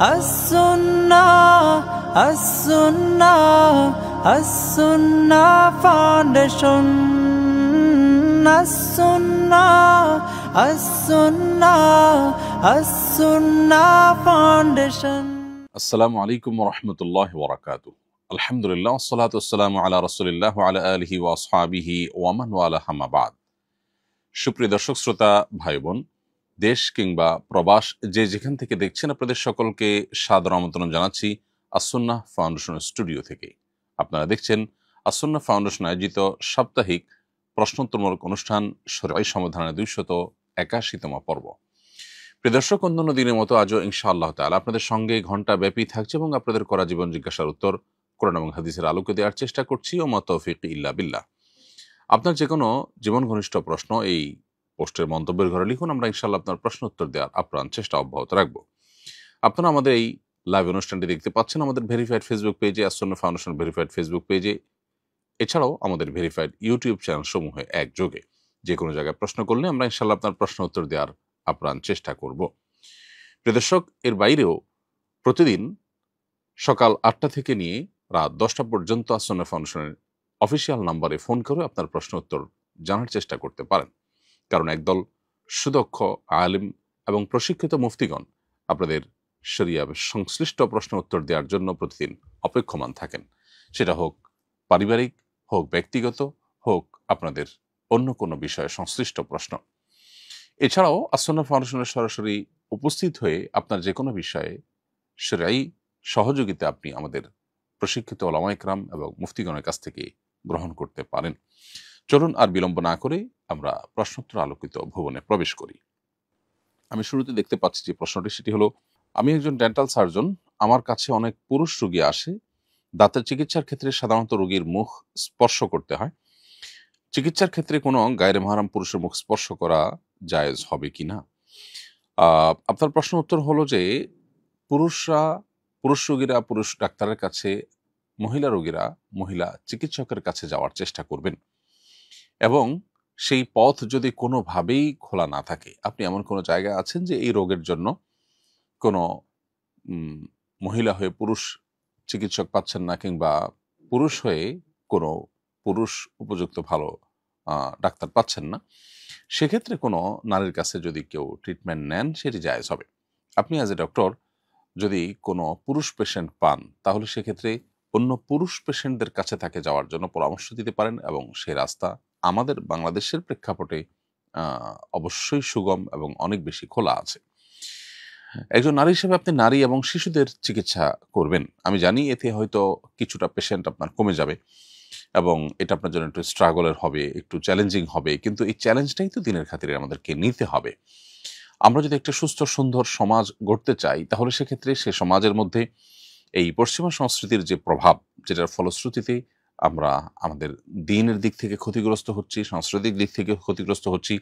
as-sunnah, as-sunnah, as-sunnah foundation. As-sunnah, as-sunnah, as-sunnah foundation. আসসালামু আলাইকুম ওয়া রাহমাতুল্লাহি ওয়া বারাকাতুহু। আলহামদুলিল্লাহ, ওয়াসসালাতু ওয়াসসালামু আলা রাসূলিল্লাহ ওয়া আলা আলিহি ওয়া আসহাবিহি ওয়া মান ওয়ালা, আম্মা বাদ। সুপ্রিয় দর্শক শ্রোতা ভাই বোন, দেশ কিংবা প্রবাস যে যেখান থেকে দেখছেন, আপনাদের সকলকে সাদর আমন্ত্রণ জানাচ্ছি আস-সুন্নাহ ফাউন্ডেশন স্টুডিও থেকে। আপনারা দেখছেন আস-সুন্নাহ ফাউন্ডেশন আয়োজিত সাপ্তাহিক প্রশ্নোত্তরমূলক অনুষ্ঠান শরঈ সমাধানের 281তম পর্ব। প্রিয় দর্শক, অন্যান্য দিনের মতো আজও ইনশাআল্লাহ তাআলা আপনাদের সঙ্গে ঘণ্টা ব্যাপী থাকছে এবং আপনাদের করা জীবন জিজ্ঞাসার উত্তর কোরআন এবং হাদিসের আলোকে দেওয়ার চেষ্টা করছি। ওয়া মা তৌফিক ইল্লা বিল্লাহ। আপনার যে কোনো জীবন ঘনিষ্ঠ প্রশ্ন এই পোস্টের মন্তব্যের ঘরে লিখুন, আমরা ইনশাআল্লাহ আপনার প্রশ্ন উত্তর দেওয়ার আপ্রাণ চেষ্টা অব্যাহত রাখব। আপনারা আমাদের এই লাইভ অনুষ্ঠানটি দেখতে পাচ্ছেন আমাদের ভেরিফাইড ফেসবুক পেজে, আস-সুন্নাহ ফাউন্ডেশন ভেরিফাইড ফেসবুক পেজে, এছাড়াও আমাদের ভেরিফাইড ইউটিউব চ্যানেল সমূহে একযোগে। যে কোনো জায়গায় প্রশ্ন করলে আমরা ইনশাআল্লাহ আপনার প্রশ্ন উত্তর দেওয়ার আপ্রাণ চেষ্টা করব। প্রিয় দর্শক, এর বাইরেও প্রতিদিন সকাল 8টা থেকে নিয়ে রাত 10টা পর্যন্ত আস-সুন্নাহ ফাউন্ডেশনের অফিসিয়াল নাম্বারে ফোন করে আপনার প্রশ্ন উত্তর জানার চেষ্টা করতে পারেন। কারণ একদল সুদক্ষ আলিম এবং প্রশিক্ষিত মুফতিগণ আপনাদের শরিয়া সংশ্লিষ্ট প্রশ্ন উত্তর দেওয়ার জন্য প্রতিদিন অপেক্ষমান থাকেন। সেটা হোক পারিবারিক, হোক ব্যক্তিগত, হোক আপনাদের অন্য কোনো বিষয়ে সংশ্লিষ্ট প্রশ্ন। এছাড়াও আস-সুন্নাহ ফাউন্ডেশনের সরাসরি উপস্থিত হয়ে আপনার যে কোনো বিষয়ে শরঈ সহযোগিতা আপনি আমাদের প্রশিক্ষিত উলামা ইকরাম এবং মুফতিগণের কাছ থেকে গ্রহণ করতে পারেন। চলুন আর বিলম্ব না করে আমরা প্রশ্নোত্তর আলোকিত ভুবনে প্রবেশ করি। আমি শুরুতে দেখতে পাচ্ছি যে প্রশ্নটি, সেটি হলো, আমি একজন ডেন্টাল সার্জন, আমার কাছে অনেক পুরুষ রোগী আসে। দাঁতের চিকিৎসার ক্ষেত্রে সাধারণত রোগীর মুখ স্পর্শ করতে হয়। চিকিৎসার ক্ষেত্রে কোনো গায়রে মাহরাম পুরুষের মুখ স্পর্শ করা জায়েজ হবে কিনা? আপনার প্রশ্ন উত্তর হলো যে পুরুষ রোগীরা পুরুষ ডাক্তারের কাছে, মহিলা রোগীরা মহিলা চিকিৎসকের কাছে যাওয়ার চেষ্টা করবেন এবং সেই পথ যদি কোনোভাবেই খোলা না থাকে, আপনি এমন কোনো জায়গায় আছেন যে এই রোগের জন্য কোনো মহিলা হয়ে পুরুষ চিকিৎসক পাচ্ছেন না, কিংবা পুরুষ হয়ে কোনো পুরুষ উপযুক্ত ভালো ডাক্তার পাচ্ছেন না, সেক্ষেত্রে কোনো নারীর কাছে যদি কেউ ট্রিটমেন্ট নেন সেটি জায়েজ হবে। আপনি অ্যাজ এ ডক্টর যদি কোনো পুরুষ পেশেন্ট পান, তাহলে সেক্ষেত্রে অন্য পুরুষ পেশেন্টদের কাছে তাকে যাওয়ার জন্য পরামর্শ দিতে পারেন এবং সেই রাস্তা আমাদের বাংলাদেশের প্রেক্ষাপটে অবশ্যই সুগম এবং অনেক বেশি খোলা আছে। একজন নারী হিসেবে আপনি নারী এবং শিশুদের চিকিৎসা করবেন। আমি জানি এতে হয়তো কিছুটা পেশেন্ট আপনার কমে যাবে এবং এটা আপনার জন্য একটু স্ট্রাগলের হবে, একটু চ্যালেঞ্জিং হবে, কিন্তু এই চ্যালেঞ্জটাই তো দিনের খাতিরে আমাদেরকে নিতে হবে। আমরা যদি একটা সুস্থ সুন্দর সমাজ গড়তে চাই, তাহলে সেক্ষেত্রে সে সমাজের মধ্যে এই পশ্চিমা সংস্কৃতির যে প্রভাব, যেটার ফলশ্রুতিতে আমরা আমাদের দ্বীনের দিক থেকে ক্ষতিগ্রস্ত হচ্ছি, সাংস্কৃতিক দিক থেকে ক্ষতিগ্রস্ত হচ্ছি,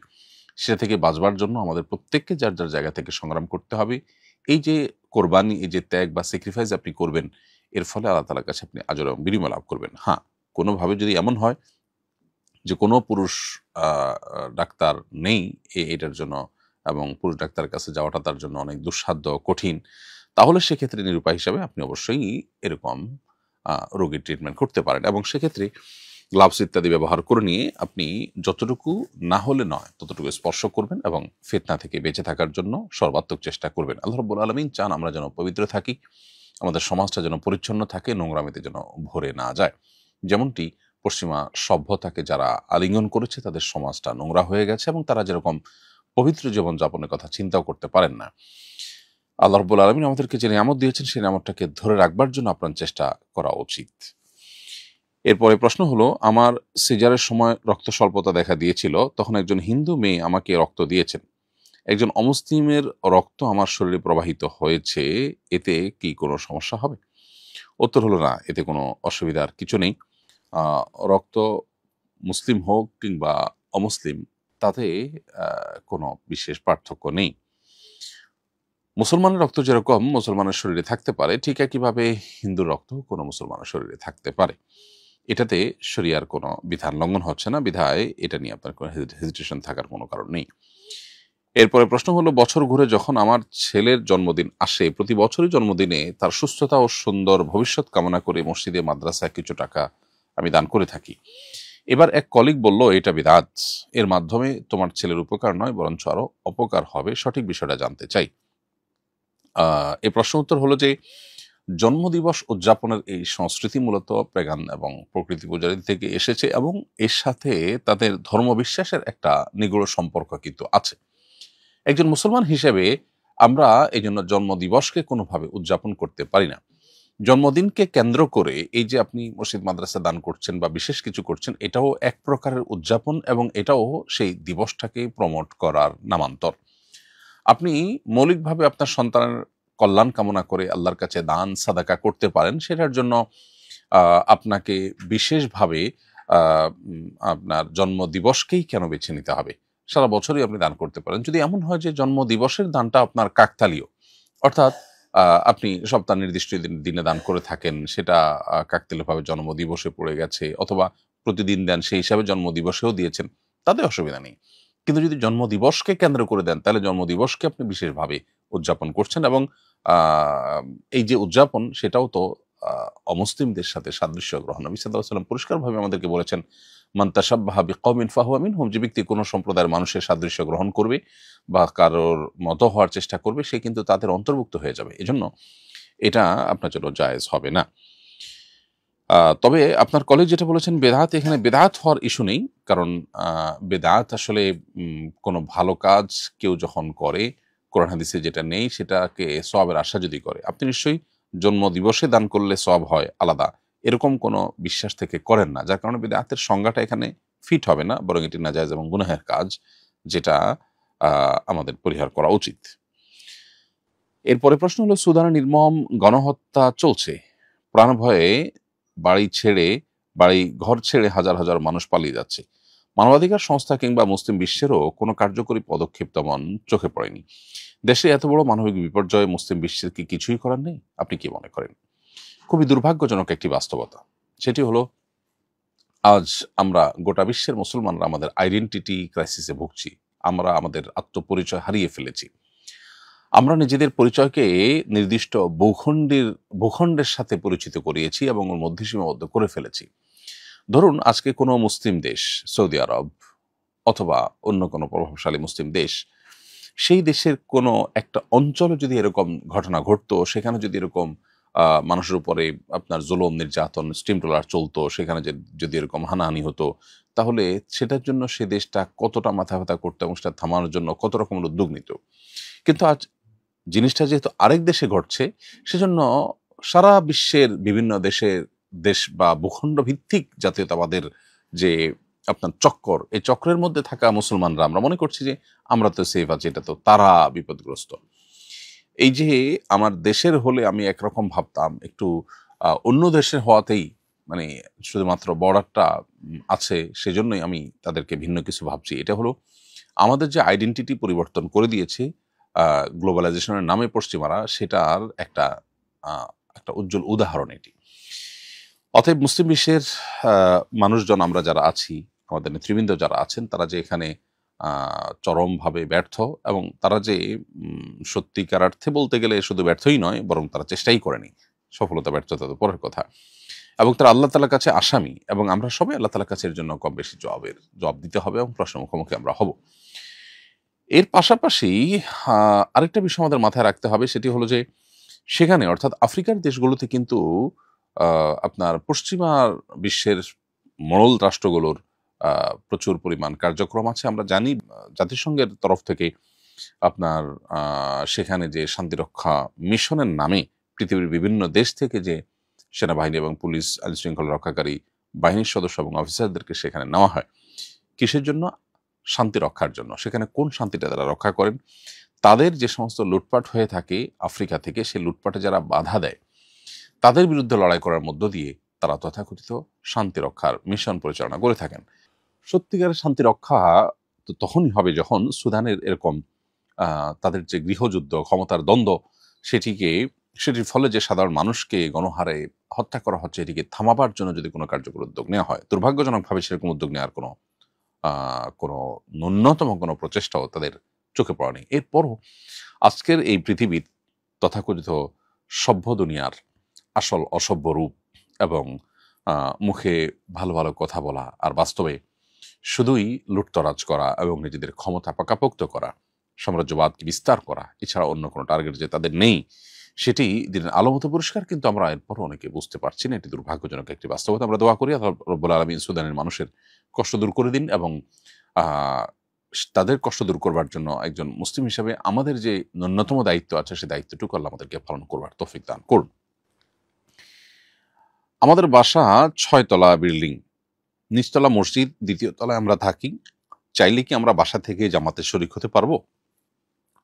সেটা থেকে বাঁচবার জন্য আমাদের প্রত্যেককে যার যার জায়গা থেকে সংগ্রাম করতে হবে। এই যে কোরবানি, এই যে ত্যাগ বা স্যাক্রিফাইস আপনি করবেন, এর ফলে আল্লাহ তাআলার কাছে আপনি আজর এবং বিনিময় লাভ করবেন। হ্যাঁ, কোনোভাবে যদি এমন হয় যে কোনো পুরুষ ডাক্তার নেই এটার জন্য এবং পুরুষ ডাক্তারের কাছে যাওয়াটা তার জন্য অনেক দুঃসাধ্য, কঠিন, তাহলে সেক্ষেত্রে নিরুপায় হিসাবে আপনি অবশ্যই এরকম রোগীর ট্রিটমেন্ট করতে পারেন এবং সেক্ষেত্রে গ্লাভস ইত্যাদি ব্যবহার করে নিয়ে আপনি যতটুকু না হলে নয় ততটুকু স্পর্শ করবেন এবং ফিতনা থেকে বেঁচে থাকার জন্য সর্বাত্মক চেষ্টা করবেন। আল্লাহ রাব্বুল আলামিন চান আমরা যেন পবিত্র থাকি, আমাদের সমাজটা যেন পরিচ্ছন্ন থাকে, নোংরামিতে যেন ভরে না যায়। যেমনটি পশ্চিমা সভ্যতাকে যারা আলিঙ্গন করেছে, তাদের সমাজটা নোংরা হয়ে গেছে এবং তারা যেরকম পবিত্র জীবনযাপনের কথা চিন্তাও করতে পারেন না। আল্লাহ রাব্বুল আলামিন আমাদেরকে যে নিয়ামত দিয়েছেন, সেই নিয়ামতটাকে ধরে রাখবার জন্য আপনার চেষ্টা করা উচিত। এরপরে প্রশ্ন হলো, আমার সিজারের সময় রক্ত স্বল্পতা দেখা দিয়েছিল, তখন একজন হিন্দু মেয়ে আমাকে রক্ত দিয়েছেন। একজন অমুসলিমের রক্ত আমার শরীরে প্রবাহিত হয়েছে, এতে কি কোনো সমস্যা হবে? উত্তর হলো না, এতে কোনো অসুবিধার কিছু নেই। রক্ত মুসলিম হোক কিংবা অমুসলিম, তাতে কোনো বিশেষ পার্থক্য নেই। মুসলমানের রক্ত যেরকম মুসলমানের শরীরে থাকতে পারে, ঠিক একইভাবে হিন্দুর রক্ত কোনো মুসলমানের শরীরে থাকতে পারে। এটাতে শরিয়ার কোনো বিধান লঙ্ঘন হচ্ছে না, বিধায় এটা নিয়ে আপনার কোনো হেজিটেশন থাকার কোনো কারণ নেই। এরপরে প্রশ্ন হলো, বছর ঘুরে যখন আমার ছেলের জন্মদিন আসে, প্রতি বছরই জন্মদিনে তার সুস্থতা ও সুন্দর ভবিষ্যৎ কামনা করে মসজিদে মাদ্রাসায় কিছু টাকা আমি দান করে থাকি। এবার এক কলিগ বলল এটা বিদআত, এর মাধ্যমে তোমার ছেলের উপকার নয় বরঞ্চ আরো অপকার হবে, সঠিক বিষয়টা জানতে চাই। এই প্রশ্ন উত্তর হলো যে জন্মদিবস উদযাপনের এই সংস্কৃতি মূলত পেগান এবং প্রকৃতি পূজারী থেকে এসেছে এবং এর সাথে তাদের ধর্মবিশ্বাসের একটা নিগুড় সম্পর্ক কিন্তু আছে। একজন মুসলমান হিসেবে আমরা এই জন্য জন্মদিবসকে কোনোভাবে উদযাপন করতে পারি না। জন্মদিনকে কেন্দ্র করে এই যে আপনি মসজিদ মাদ্রাসা দান করছেন বা বিশেষ কিছু করছেন, এটাও এক প্রকারের উদযাপন এবং এটাও সেই দিবসটাকে প্রমোট করার নামান্তর। আপনি মৌলিকভাবে আপনার সন্তানের কল্যাণ কামনা করে আল্লাহর কাছে দান সাদাকা করতে পারেন, সেটার জন্য আপনাকে বিশেষভাবে আপনার জন্মদিবসকেই কেন বেছে নিতে হবে? সারা বছরই আপনি দান করতে পারেন। যদি এমন হয় যে জন্মদিবসের দানটা আপনার কাকতালীয়, অর্থাৎ আপনি সপ্তাহ নির্দিষ্ট দিনে দান করে থাকেন, সেটা কাকতালীয়ভাবে জন্মদিবসে পড়ে গেছে, অথবা প্রতিদিন দেন সেই হিসাবে জন্মদিবসেও দিয়েছেন, তাতে অসুবিধা নেই। কিন্তু যদি জন্মদিবসকে কেন্দ্র করে দেন, তাহলে জন্মদিবসকে আপনি বিশেষভাবে উদযাপন করছেন এবং এই যে উদযাপন, সেটাও তো অমুসলিমদের সাথে সাদৃশ্য গ্রহণ। নবী সাল্লাল্লাহু আলাইহি ওয়াসাল্লাম পরিষ্কারভাবে আমাদেরকে বলেছেন, মান তাশাব্বাহা বিকওমিন ফাহুয়া মিনহুম, যে ব্যক্তি কোনো সম্প্রদায়ের মানুষের সাদৃশ্য গ্রহণ করবে বা কারোর মতো হওয়ার চেষ্টা করবে, সে কিন্তু তাদের অন্তর্ভুক্ত হয়ে যাবে। এজন্য এটা আপনার জন্য জায়েজ হবে না। তবে আপনার কলেজ যেটা বলেছেন বেদাত, এখানে বেদাত হওয়ার ইস্যু নেই, কারণ বেদাত আসলে কোনো ভালো কাজ কেউ যখন করে, কোরআন হাদিসে যেটা নেই সেটাকে সওয়াবের আশা যদি করে, আপনি নিশ্চয়ই জন্মদিবসে দান করলে সওয়াব হয় আলাদা, এরকম কোনো বিশ্বাস থেকে করেন না, যার কারণে বেদাতের সংজ্ঞাটা এখানে ফিট হবে না, বরং এটি নাজায়েজ এবং গুনাহের কাজ, যেটা আমাদের পরিহার করা উচিত। এরপরে প্রশ্ন হলো, সুদানে নির্মম গণহত্যা চলছে, প্রাণ ভয়ে বাড়ি ঘর ছেড়ে হাজার হাজার মানুষ পালিয়ে যাচ্ছে। মানবাধিকার সংস্থা কিংবা মুসলিম বিশ্বেরও কোনো কার্যকরী পদক্ষেপ তেমন চোখে পড়েনি। দেশে এত বড় মানবিক বিপর্যয়ে মুসলিম বিশ্বের কি কিছুই করার নেই? আপনি কি মনে করেন? খুবই দুর্ভাগ্যজনক একটি বাস্তবতা। সেটি হলো, আজ আমরা গোটা বিশ্বের মুসলমানরা আমাদের আইডেন্টিটি ক্রাইসিসে ভুগছি। আমরা আমাদের আত্মপরিচয় হারিয়ে ফেলেছি। আমরা নিজেদের পরিচয়কে নির্দিষ্ট ভূখণ্ডের সাথে পরিচিত করিয়েছি এবং ওর মধ্যে সীমাবদ্ধ করে ফেলেছি। ধরুন, আজকে কোনো মুসলিম দেশ, সৌদি আরব অথবা অন্য কোনো প্রভাবশালী মুসলিম দেশ, সেই দেশের কোনো একটা অঞ্চলে যদি এরকম ঘটনা ঘটতো, সেখানে যদি এরকম মানুষের উপরে আপনার জুলুম নির্যাতন স্টিম ট্রলার চলতো, সেখানে যদি এরকম হানাহানি হতো, তাহলে সেটার জন্য সে দেশটা কতটা মাথা ব্যথা করতো এবং সেটা থামানোর জন্য কত রকমের উদ্যোগ নিত। কিন্তু আজ জিনিসটা যেহেতু আরেক দেশে ঘটছে, সেজন্য সারা বিশ্বের বিভিন্ন দেশ বা ভূখণ্ড ভিত্তিক জাতীয়তাবাদের যে আপনার চক্কর, এই চক্রের মধ্যে থাকা মুসলমানরা আমরা মনে করছি যে আমরা তো সেফ আছি, এটা তো তারা বিপদগ্রস্ত। এই যে আমার দেশের হলে আমি একরকম ভাবতাম, একটু অন্য দেশের হওয়াতেই মানে শুধুমাত্র বর্ডারটা আছে সেজন্যই আমি তাদেরকে ভিন্ন কিছু ভাবছি। এটা হলো আমাদের যে আইডেন্টিটি পরিবর্তন করে দিয়েছে গ্লোবালাইজেশনের নামে পশ্চিমারা, সেটার একটা উজ্জ্বল উদাহরণ এটি। অতএব মুসলিম বিশ্বের মানুষজন, আমরা যারা আছি, আমাদের নেতৃবৃন্দ যারা আছেন, তারা যে এখানে চরমভাবে ব্যর্থ এবং তারা যে সত্যিকার অর্থে বলতে গেলে শুধু ব্যর্থই নয়, বরং তারা চেষ্টাই করেনি। সফলতা ব্যর্থতা তো পরের কথা। এবং তারা আল্লাহ তাআলার কাছে আসামি, এবং আমরা সবাই আল্লাহ তাআলার কাছে এর জন্য কম বেশি জবাব দিতে হবে এবং প্রশ্ন মুখোমুখি আমরা হব। এর পাশাপাশি আরেকটা বিষয় আমাদের মাথায় রাখতে হবে, সেটি হলো যে সেখানে, অর্থাৎ আফ্রিকার দেশগুলোতে কিন্তু আপনার পশ্চিমা বিশ্বের মোড়ল রাষ্ট্রগুলোর প্রচুর পরিমাণ কার্যক্রম আছে। আমরা জানি জাতিসংঘের তরফ থেকে আপনার সেখানে যে শান্তিরক্ষা মিশনের নামে পৃথিবীর বিভিন্ন দেশ থেকে যে সেনাবাহিনী এবং পুলিশ, আইন শৃঙ্খলা রক্ষাকারী বাহিনীর সদস্য এবং অফিসারদেরকে সেখানে নেওয়া হয়। কিসের জন্য? শান্তি রক্ষার জন্য। সেখানে কোন শান্তিটা তারা রক্ষা করেন? তাদের যে সমস্ত লুটপাট হয়ে থাকে আফ্রিকা থেকে, সেই লুটপাটে যারা বাধা দেয়, তাদের বিরুদ্ধে লড়াই করার মধ্য দিয়ে তারা তথাকথিত শান্তি রক্ষার মিশন পরিচালনা করে থাকেন। সত্যিকারের শান্তি রক্ষা তো তখনই হবে যখন সুদানের এরকম তাদের যে গৃহযুদ্ধ, ক্ষমতার দ্বন্দ্ব, সেটির ফলে যে সাধারণ মানুষকে গণহারে হত্যা করা হচ্ছে, এটিকে থামাবার জন্য যদি কোনো কার্যকর উদ্যোগ নেওয়া হয়। দুর্ভাগ্যজনকভাবে সেরকম উদ্যোগ নেওয়ার কোনো ন্যূনতম কোনো প্রচেষ্টাও তাদের চোখে পড়েনি। এরপরও আজকের এই পৃথিবীর তথাকথিত সভ্য দুনিয়ার আসল অসভ্য রূপ এবং মুখে ভালো ভালো কথা বলা আর বাস্তবে শুধুই লুটতরাজ করা এবং নিজেদের ক্ষমতা পাকাপোক্ত করা, সাম্রাজ্যবাদকে বিস্তার করা, এছাড়া অন্য কোনো টার্গেট যে তাদের নেই সেটি দিনের আলো মতো পরিষ্কার, কিন্তু আমরা এরপরও অনেকে বুঝতে পারছি না। এটি দুর্ভাগ্যজনক একটি বাস্তবতা। আমরা দোয়া করি আল্লাহ রব্বুল আলামিন সুদানের মানুষের কষ্ট দূর করে দিন এবং তাদের কষ্ট দূর করবার জন্য একজন মুসলিম হিসেবে আমাদের যে ন্যূনতম দায়িত্ব আছে সেই দায়িত্বটুকু আল্লাহ আমাদেরকে পালন করবার তৌফিক দান করুন। আমাদের বাসা 6 তলা বিল্ডিং, নিচতলা মসজিদ, দ্বিতীয় তলায় আমরা থাকি। চাইলে কি আমরা বাসা থেকে জামাতে শরীক হতে পারবো?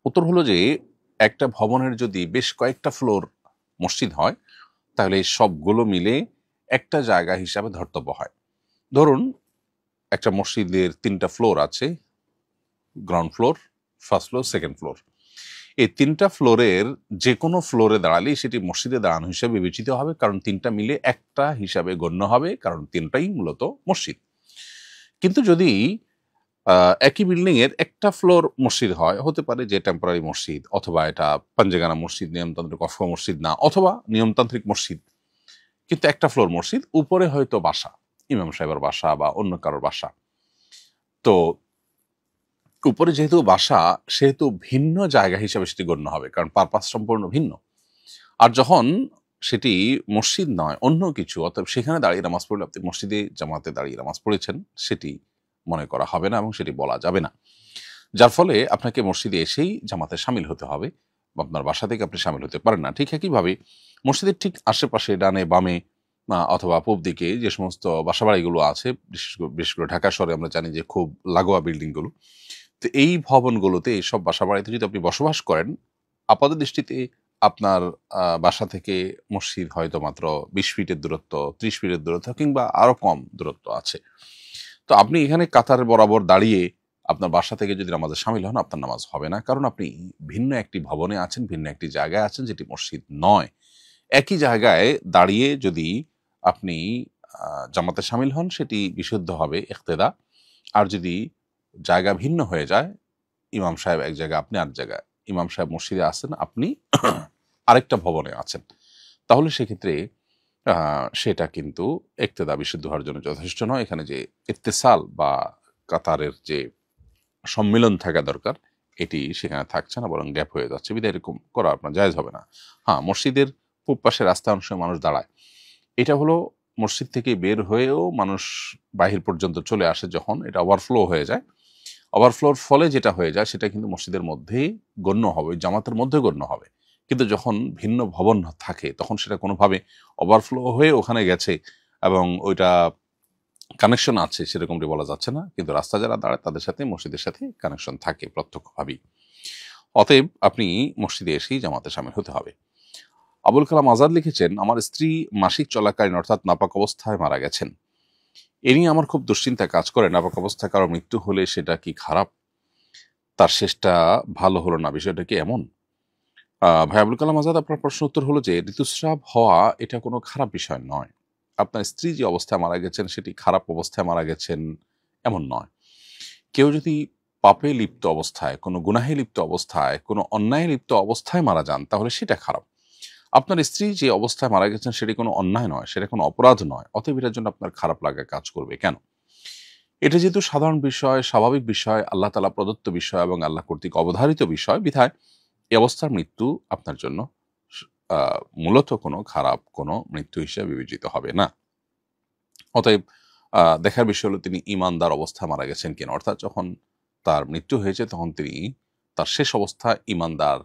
উত্তর হলো যে একটা ভবনের যদি বেশ কয়েকটা ফ্লোর মসজিদ হয় তাহলে সবগুলো মিলে একটা জায়গা হিসাবে ধর্তব্য হয়। ধরুন একটা মসজিদের 3টা ফ্লোর আছে, ground floor, first floor, second floor. এই 3টা ফ্লোরের যে কোনো ফ্লোরে দাঁড়ালেই সেটি মসজিদে দাঁড়ানো হিসাবে বিবেচিত হবে, কারণ 3টা মিলে একটা হিসাবে গণ্য হবে, কারণ 3টাই মূলত মসজিদ। কিন্তু যদি একই বিল্ডিং এর একটা ফ্লোর মসজিদ হয়, হতে পারে যে টেম্পোরারি মসজিদ, অথবা এটা পাঞ্জেগানা মসজিদ, নিয়মতান্ত্রিক অফ মসজিদ না, অথবা নিয়মতান্ত্রিক মসজিদ কিন্তু একটা ফ্লোর মসজিদ, উপরে হয়তো বাসা, ইমাম সাহেবের বাসা বা অন্য কারোর বাসা। তো উপরে যেহেতু বাসা সেহেতু ভিন্ন জায়গা হিসাবে সেটি গণ্য হবে, কারণ পারপাস সম্পূর্ণ ভিন্ন। আর যখন সেটি মসজিদ নয় অন্য কিছু, অতএব সেখানে দাঁড়িয়ে নামাজ পড়লে আপনি মসজিদে জামাতে দাঁড়িয়ে নামাজ পড়েছেন সেটি মনে করা হবে না এবং সেটি বলা যাবে না, যার ফলে আপনাকে মসজিদে এসেই জামাতে সামিল হতে হবে, আপনার বাসা থেকে আপনি সামিল হতে পারেন না। ঠিক একইভাবে মসজিদের ঠিক আশেপাশে ডানে বামে অথবা পূব দিকে যে সমস্ত বাসাবাড়িগুলো আছে, বিশেষ করে ঢাকা শহরে আমরা জানি যে খুব লাগোয়া বিল্ডিংগুলো, তো এই ভবনগুলোতে এইসব বাসাবাড়িতে যদি আপনি বসবাস করেন, আপাত দৃষ্টিতে আপনার বাসা থেকে মসজিদ হয়তো মাত্র 20 ফিটের দূরত্ব, 30 ফিটের দূরত্ব কিংবা আরো কম দূরত্ব আছে। তো আপনি এখানে কাতার বরাবর দাঁড়িয়ে আপনার বাসা থেকে যদি নামাজে সামিল হন, আপনার নামাজ হবে না, কারণ আপনি ভিন্ন একটি ভবনে আছেন, ভিন্ন একটি জায়গায় আছেন যেটি মসজিদ নয়। একই জায়গায় দাঁড়িয়ে যদি আপনি জামাতে সামিল হন সেটি বিশুদ্ধ হবে ইক্তেদা। আর যদি জায়গা ভিন্ন হয়ে যায়, ইমাম সাহেব এক জায়গায়, আপনি আরেক জায়গায়, ইমাম সাহেব মসজিদে আছেন, আপনি আরেকটা ভবনে আছেন, তাহলে সেক্ষেত্রে সেটা কিন্তু ইক্তেদা বিশুদ্ধ হওয়ার জন্য যথেষ্ট নয়। এখানে যে ইত্তেসাল বা কাতারের যে সম্মিলন থাকা দরকার এটি সেখানে থাকছে না, বরং গ্যাপ হয়ে যাচ্ছে, বিধায় এরকম করা আপনার জায়েজ হবে না। হ্যাঁ, মসজিদের পূব পাশে রাস্তা অংশে মানুষ দাঁড়ায়, এটা হলো মসজিদ থেকে বের হয়েও মানুষ বাহির পর্যন্ত চলে আসে, যখন এটা ওভারফ্লো হয়ে যায়, ওভারফ্লোর ফলে যেটা হয়ে যায় সেটা কিন্তু মসজিদের মধ্যেই গণ্য হবে, জামাতের মধ্যে গণ্য হবে। কিন্তু যখন ভিন্ন ভবন থাকে তখন সেটা কোনোভাবে ওভারফ্লো হয়ে ওখানে গেছে এবং ওইটা কানেকশন আছে সেরকমটি বলা যাচ্ছে না, কিন্তু রাস্তা যারা দাঁড়ায় তাদের সাথে মসজিদের সাথে কানেকশন থাকে প্রত্যক্ষভাবেই। অতএব আপনি মসজিদে এসেই জামাতে শামিল হতে হবে। আবুল কালাম আজাদ লিখেছেন, আমার স্ত্রী মাসিক চলাকালীন অর্থাৎ নাপাক অবস্থায় মারা গেছেন। এ নিয়ে আমার খুব দুশ্চিন্তা কাজ করে। নাপাক অবস্থায় কারো মৃত্যু হলে সেটা কি খারাপ? তার শেষটা ভালো হলো না, বিষয়টা কি এমন? ভাই আবুল কালাম আজাদ, আপনার প্রশ্ন উত্তর হলো যে ঋতুস্রাব হওয়া এটা কোনো খারাপ বিষয় নয়। আপনার স্ত্রী যে অবস্থায় মারা গেছেন সেটি খারাপ অবস্থায় মারা গেছেন এমন নয়। কেউ যদি পাপে লিপ্ত অবস্থায়, কোনো গুনাহে লিপ্ত অবস্থায়, কোনো অন্যায় লিপ্ত অবস্থায় মারা যান তাহলে সেটা খারাপ। আপনার স্ত্রী যে অবস্থায় মারা গেছেন সেটি কোনো অন্যায় নয়, সেটা কোনো অপরাধ নয়, অতএব এটার জন্য আপনার খারাপ লাগা কাজ করবে কেন? এটা যেহেতু সাধারণ বিষয়, স্বাভাবিক বিষয়, আল্লাহ তাআলা প্রদত্ত বিষয় এবং আল্লাহ কর্তৃক অবধারিত বিষয়, বিধায় এই অবস্থার মৃত্যু আপনার জন্য মূলত কোনো খারাপ কোনো মৃত্যু হিসেবে বিবেচিত হবে না। অতএব দেখার বিষয় হলো তিনি ঈমানদার অবস্থায় মারা গেছেন কিনা, অর্থাৎ যখন তার মৃত্যু হয়েছে তখন তিনি তার শেষ অবস্থা ঈমানদার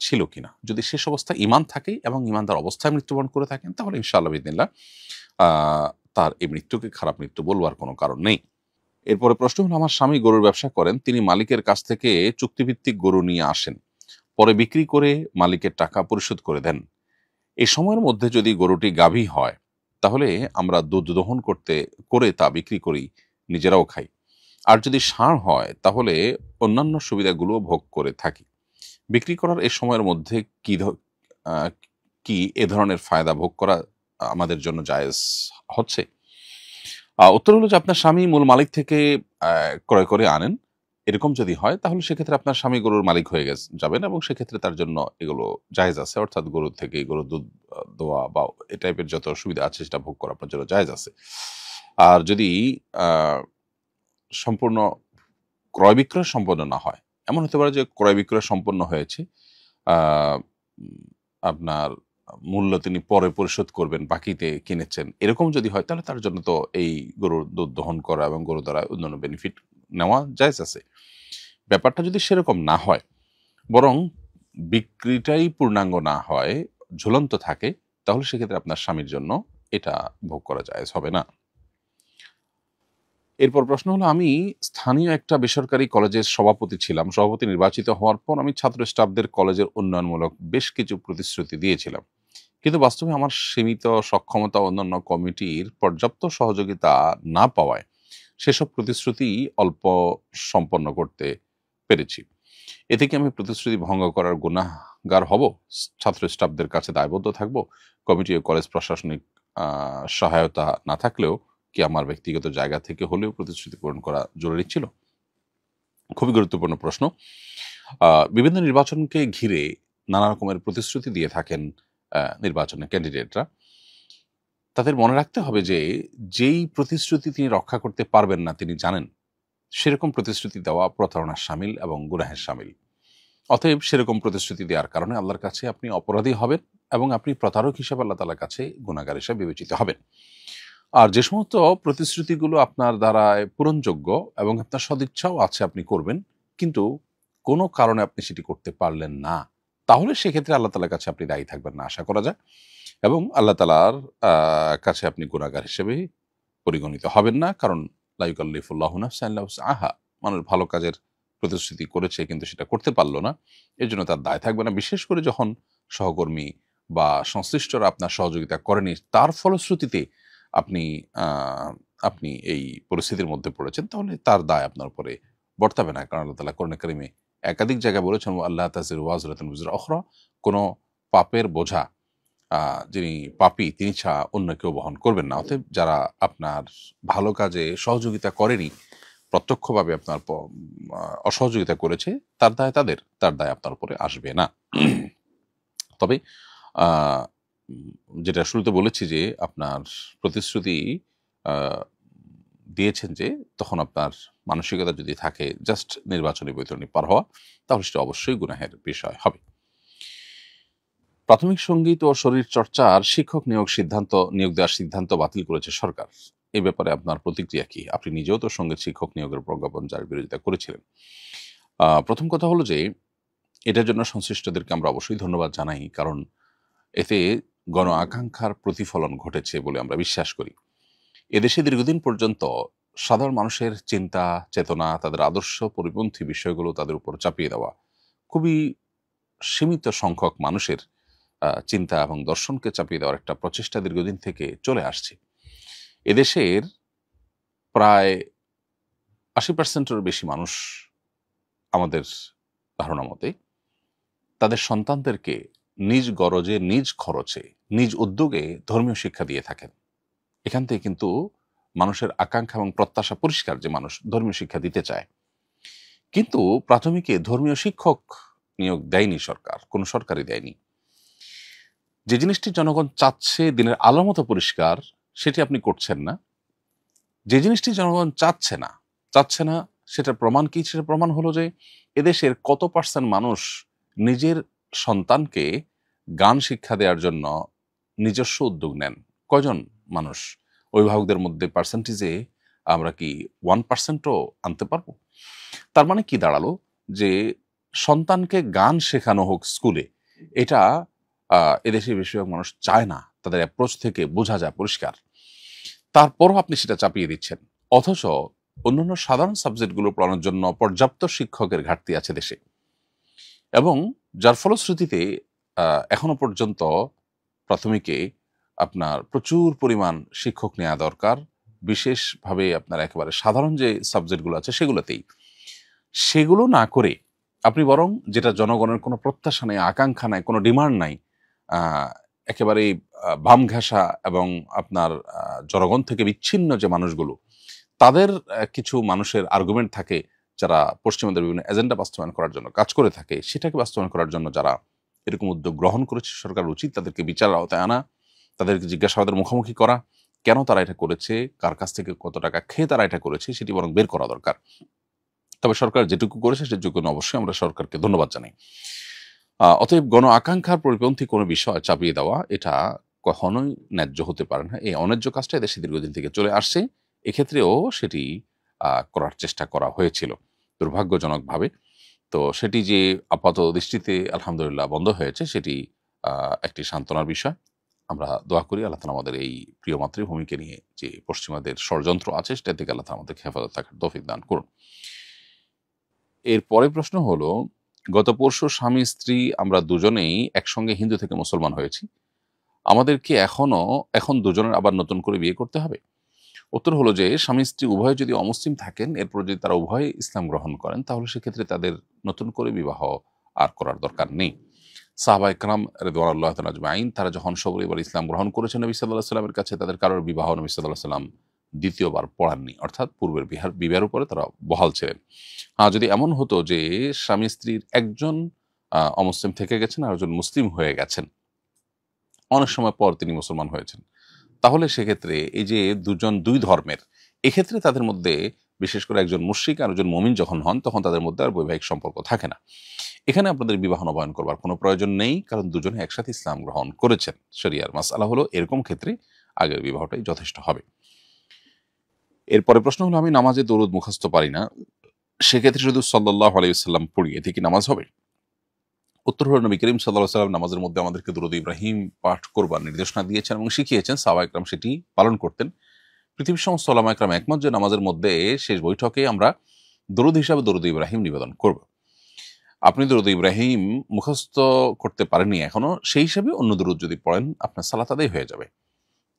ছিল কিনা। যদি শেষ অবস্থায় ঈমান থাকে এবং ঈমানদার অবস্থায় মৃত্যুবরণ করে থাকেন তাহলে ইনশাআল্লাহ বিদিনিল্লাহ তার এই মৃত্যুকে খারাপ মৃত্যু বলবার কোনো কারণ নেই। এরপরে প্রশ্ন হলো, আমার স্বামী গরুর ব্যবসা করেন, তিনি মালিকের কাছ থেকে চুক্তিভিত্তিক গরু নিয়ে আসেন, পরে বিক্রি করে মালিকের টাকা পরিশোধ করে দেন। এই সময়ের মধ্যে যদি গরুটি গাভী হয় তাহলে আমরা দুধ দহন করে তা বিক্রি করি, নিজেরাও খাই। আর যদি ষাঁড় হয় তাহলে অন্যান্য সুবিধাগুলো ভোগ করে থাকি। বিক্রি করার এই সময়ের মধ্যে কি এ ধরনের ফায়দা ভোগ করা আমাদের জন্য জায়েজ হচ্ছে? উত্তর হলো যে আপনার স্বামী মূল মালিক থেকে ক্রয় করে আনেন, এরকম যদি হয় তাহলে সেক্ষেত্রে আপনার স্বামী গরুর মালিক হয়ে যাবেন এবং সেক্ষেত্রে তার জন্য এগুলো জায়েজ আছে, অর্থাৎ গরুর থেকে গরুর দুধ দোয়া বা এই টাইপের যত সুবিধা আছে সেটা ভোগ করা আপনার জন্য জায়েজ আছে। আর যদি সম্পূর্ণ ক্রয় বিক্রয় সম্পন্ন না হয়, এমন হতে পারে যে ক্রয় বিক্রয় সম্পন্ন হয়েছে, আপনার মূল্য তিনি পরে পরিশোধ করবেন, বাকিতে কিনেছেন, এরকম যদি হয় তাহলে তার জন্য তো এই গরুর দুধ দহন করা এবং গরু দ্বারা অন্যান্য বেনিফিট নেওয়া জায়েজ আছে। ব্যাপারটা যদি সেরকম না হয়, বরং বিক্রিটাই পূর্ণাঙ্গ না হয়, ঝুলন্ত থাকে, তাহলে সেক্ষেত্রে আপনার স্বামীর জন্য এটা ভোগ করা জায়েজ হবে না। এরপর প্রশ্ন হলো, আমি স্থানীয় একটা বেসরকারি কলেজের সভাপতি ছিলাম। সভাপতি নির্বাচিত হওয়ার পর আমি ছাত্র স্টাফদের কলেজের উন্নয়নমূলক বেশ কিছু প্রতিশ্রুতি দিয়েছিলাম, কিন্তু বাস্তবে আমার সীমিত সক্ষমতা অন্যান্য কমিটির পর্যাপ্ত সহযোগিতা না পাওয়ায় সেসব প্রতিশ্রুতি অল্প সম্পন্ন করতে পেরেছি। এতে কি আমি প্রতিশ্রুতি ভঙ্গ করার গুনাহগার হব? ছাত্র স্টাফদের কাছে দায়বদ্ধ থাকব? কমিটি ও কলেজ প্রশাসনিক সহায়তা না থাকলেও কি আমার ব্যক্তিগত জায়গা থেকে হলেও প্রতিশ্রুতি পূরণ করা জরুরি ছিল? খুবই গুরুত্বপূর্ণ প্রশ্ন। বিভিন্ন নির্বাচনকে ঘিরে নানা রকমের প্রতিশ্রুতি দিয়ে থাকেন নির্বাচনের ক্যান্ডিডেটরা। তাদের মনে রাখতে হবে যে যেই প্রতিশ্রুতি তিনি রক্ষা করতে পারবেন না তিনি জানেন, সেরকম প্রতিশ্রুতি দেওয়া প্রতারণার শামিল এবং গুনাহের শামিল। অতএব সেরকম প্রতিশ্রুতি দেওয়ার কারণে আল্লাহর কাছে আপনি অপরাধী হবেন এবং আপনি প্রতারক হিসেবে আল্লাহ তাআলার কাছে গুনাহগার হিসেবে বিবেচিত হবেন। আর যে সমস্ত প্রতিশ্রুতিগুলো আপনার দ্বারায় পূরণযোগ্য এবং আপনার সদিচ্ছাও আছে আপনি করবেন, কিন্তু কোনো কারণে আপনি সেটি করতে পারলেন না, তাহলে সেক্ষেত্রে আল্লাহ তাআলার কাছে আপনি দায়ী থাকবেন না আশা করা যায়, এবং আল্লাহ তাআলার কাছে আপনি গুনাহগার হিসেবে পরিগণিত হবেন না। কারণ লা ইউকাল্লিফুল্লাহু নাফসান ইল্লা উসআহা, মানুষ ভালো কাজের প্রতিশ্রুতি করেছে কিন্তু সেটা করতে পারল না, এর জন্য তার দায় থাকবে না। বিশেষ করে যখন সহকর্মী বা সংশ্লিষ্টরা আপনার সহযোগিতা করেনি, তার ফলশ্রুতিতে আপনি আপনি এই পরিস্থিতির মধ্যে পড়েছেন, তাহলে তার দায় আপনার উপরে বর্তাবে না। কারণ আল্লাহ তাআলা কোরআনে কারিমে একাধিক জায়গায় বলেছেন, আল্লাহ তাজিরু ওয়াজরাতুন উযরা উখরা, কোনো পাপের বোঝা যিনি পাপী তিনি ছাড়া অন্য কেউ বহন করবেন না। অতএব যারা আপনার ভালো কাজে সহযোগিতা করেনি, প্রত্যক্ষভাবে আপনার অসহযোগিতা করেছে, তার দায় আপনার উপরে আসবে না। তবে যেটা শুরুতে বলেছি যে আপনার প্রতিশ্রুতি দিয়েছেন, যে তখন আপনার মানসিকতা যদি থাকে জাস্ট নির্বাচনী বৈতরণী পার হওয়া, তাহলে সেটা অবশ্যই গুনাহের বিষয় হবে। প্রাথমিক সঙ্গীত ও শরীর চর্চার শিক্ষক নিয়োগ দেওয়ার সিদ্ধান্ত বাতিল করেছে সরকার। এই ব্যাপারে আপনার প্রতিক্রিয়া কি? আপনি নিজেও তো সঙ্গীত শিক্ষক নিয়োগের প্রজ্ঞাপন যার বিরোধিতা করেছিলেন। প্রথম কথা হলো যে এটার জন্য সংশ্লিষ্টদেরকে আমরা অবশ্যই ধন্যবাদ জানাই, কারণ এতে গণ আকাঙ্ক্ষার প্রতিফলন ঘটেছে বলে আমরা বিশ্বাস করি। এদেশে দীর্ঘদিন পর্যন্ত সাধারণ মানুষের চিন্তা চেতনা, তাদের আদর্শ পরিপন্থী বিষয়গুলো তাদের উপর চাপিয়ে দেওয়া, খুবই সীমিত সংখ্যক মানুষের চিন্তা এবং দর্শনকে চাপিয়ে দেওয়ার একটা প্রচেষ্টা দীর্ঘদিন থেকে চলে আসছে। এদেশের প্রায় ৮০%-এরও বেশি মানুষ, আমাদের ধারণা মতে, তাদের সন্তানদেরকে নিজ গরজে, নিজ খরচে, নিজ উদ্যোগে ধর্মীয় শিক্ষা দিয়ে থাকেন। এখান থেকে কিন্তু মানুষের আকাঙ্ক্ষা এবং প্রত্যাশা পরিষ্কার যে মানুষ ধর্মীয় শিক্ষা দিতে চায়। কিন্তু প্রাথমিকে ধর্মীয় শিক্ষক নিয়োগ দেয়নি সরকার, কোনো সরকারই দেয়নি। যে জিনিসটি জনগণ চাচ্ছে দিনের আলো মতো পরিষ্কার, সেটি আপনি করছেন না। যে জিনিসটি জনগণ চাচ্ছে না সেটার প্রমাণ কি? সেটার প্রমাণ হলো যে এদেশের কত পার্সেন্ট মানুষ নিজের সন্তানকে গান শিক্ষা দেওয়ার জন্য নিজস্ব উদ্যোগ নেন। কয়জন মানুষ? অভিভাবকদের মধ্যে পার্সেন্টেজে আমরা কি 1%ও আনতে পারবো? তার মানে কি দাঁড়ালো? যে সন্তানকে গান শেখানো হোক স্কুলে, এটা এদেশের বেশিরভাগ মানুষ চায় না। তাদের অ্যাপ্রোচ থেকে বোঝা যায় পরিষ্কার। তারপরও আপনি সেটা চাপিয়ে দিচ্ছেন, অথচ অন্যান্য সাধারণ সাবজেক্টগুলো পড়ানোর জন্য পর্যাপ্ত শিক্ষকের ঘাটতি আছে দেশে, এবং যার ফলশ্রুতিতে এখনো পর্যন্ত প্রাথমিকে আপনার প্রচুর পরিমাণ শিক্ষক নেওয়া দরকার, বিশেষভাবে আপনার একেবারে সাধারণ যে সাবজেক্টগুলো আছে সেগুলোতেই। সেগুলো না করে আপনি বরং যেটা জনগণের কোনো প্রত্যাশা নেই, আকাঙ্ক্ষা নাই, কোনো ডিমান্ড নাই, একেবারে বাম ঘেঁষা এবং আপনার জনগণ থেকে বিচ্ছিন্ন যে মানুষগুলো, তাদের কিছু মানুষের আর্গুমেন্ট থাকে যারা পশ্চিমাদের বিভিন্ন এজেন্ডা বাস্তবায়ন করার জন্য কাজ করে থাকে, সেটাকে বাস্তবায়ন করার জন্য যারা এরকম উদ্যোগ গ্রহণ করেছে, সরকার উচিত তাদেরকে বিচারের আওতায় আনা, তাদেরকে জিজ্ঞাসাবাদের মুখোমুখি করা, কেন তারা এটা করেছে, কার কাছ থেকে কত টাকা খেয়ে তারা এটা করেছে, সেটি বরং বের করা দরকার। তবে সরকার যেটুকু করেছে সেটুকু অবশ্যই আমরা সরকারকে ধন্যবাদ জানাই। অতএব গণ আকাঙ্ক্ষার পরিপন্থী কোনো বিষয় চাপিয়ে দেওয়া এটা কখনোই ন্যায্য হতে পারে না। এই অন্যায্য কাজটা এদেশে দীর্ঘদিন থেকে চলে আসছে, এক্ষেত্রেও সেটি করার চেষ্টা করা হয়েছিল দুর্ভাগ্যজনকভাবে। তো সেটি যে আপাত দৃষ্টিতে আলহামদুলিল্লাহ বন্ধ হয়েছে, সেটি একটি সান্ত্বনার বিষয়। আমরা দোয়া করি আল্লাহ তাআলা আমাদের এই প্রিয় মাতৃভূমিকে নিয়ে যে পশ্চিমাদের ষড়যন্ত্র আছে সেটা থেকে আল্লাহ তাআলা আমাদেরকে হেফাজত থাকার তৌফিক দান করুন। এর পরের প্রশ্ন হলো, গত পরশু স্বামী স্ত্রী আমরা দুজনেই একসঙ্গে হিন্দু থেকে মুসলমান হয়েছি, আমাদেরকে এখন দুজনের আবার নতুন করে বিয়ে করতে হবে? উত্তর হলো যে, স্বামী স্ত্রী উভয় যদি অমুসলিম থাকেন, এরপর যদি তারা উভয় ইসলাম গ্রহণ করেন, তাহলে সেক্ষেত্রে তাদের নতুন করে বিবাহ আর করার দরকার নেই। সাহাবায়ে কেরাম রিদওয়ানুল্লাহি তাআলা আজমাইন তারা যখন সপরিবার ইসলাম গ্রহণ করেছেন নবী সাল্লাল্লাহু আলাইহি ওয়াসাল্লামের কাছে, তাদের কারোর বিবাহ নবী সাল্লাল্লাহু আলাইহি ওয়াসাল্লাম দ্বিতীয়বার পড়াননি, অর্থাৎ পূর্বের বিবাহের উপরে তারা বহাল ছিলেন। যদি এমন হতো যে স্বামী স্ত্রীর একজন অমুসলিম থেকে গেছেন আর একজন মুসলিম হয়ে গেছেন, অনেক সময় পর তিনি মুসলমান হয়েছেন, তাহলে সেক্ষেত্রে এই যে দুজন দুই ধর্মের, এক্ষেত্রে তাদের মধ্যে বিশেষ করে একজন মুশরিক আর একজন মুমিন যখন হন, তখন তাদের মধ্যে আর বৈবাহিক সম্পর্ক থাকে না। এখানে আপনাদের বিবাহ নবায়ন করবার কোনো প্রয়োজন নেই, কারণ দুজনে একসাথে ইসলাম গ্রহণ করেছেন। শরিয়ার মাসআলা হলো এরকম ক্ষেত্রে আগের বিবাহটাই যথেষ্ট হবে। এরপরে প্রশ্ন হলো, আমি নামাজে দরুদ মুখস্থ পারি না, সেক্ষেত্রে শুধু সাল্লাল্লাহু আলাইহি ওয়াসাল্লাম পড়ি, এতে কি নামাজ হবে? উত্তর হলো, নবী করিম সাল্লাল্লাহু আলাইহি ওয়াসাল্লাম নামাজের মধ্যে আমাদেরকে দরুদ ইব্রাহিম পাঠ করবার নির্দেশনা দিয়েছেন এবং শিখিয়েছেন। সাহাবায়ে কেরাম সেটি পালন করতেন। পৃথিবীর সমস্ত উলামায়ে কেরাম একমত যে নামাজের মধ্যে শেষ বৈঠকে আমরা দরুদ হিসাবে দরুদ ইব্রাহিম নিবেদন করব। আপনি দরুদ ইব্রাহিম মুখস্থ করতে পারেননি এখনো, সেই হিসাবে অন্য দরুদ যদি পড়েন আপনার সালাত আদায় হয়ে যাবে।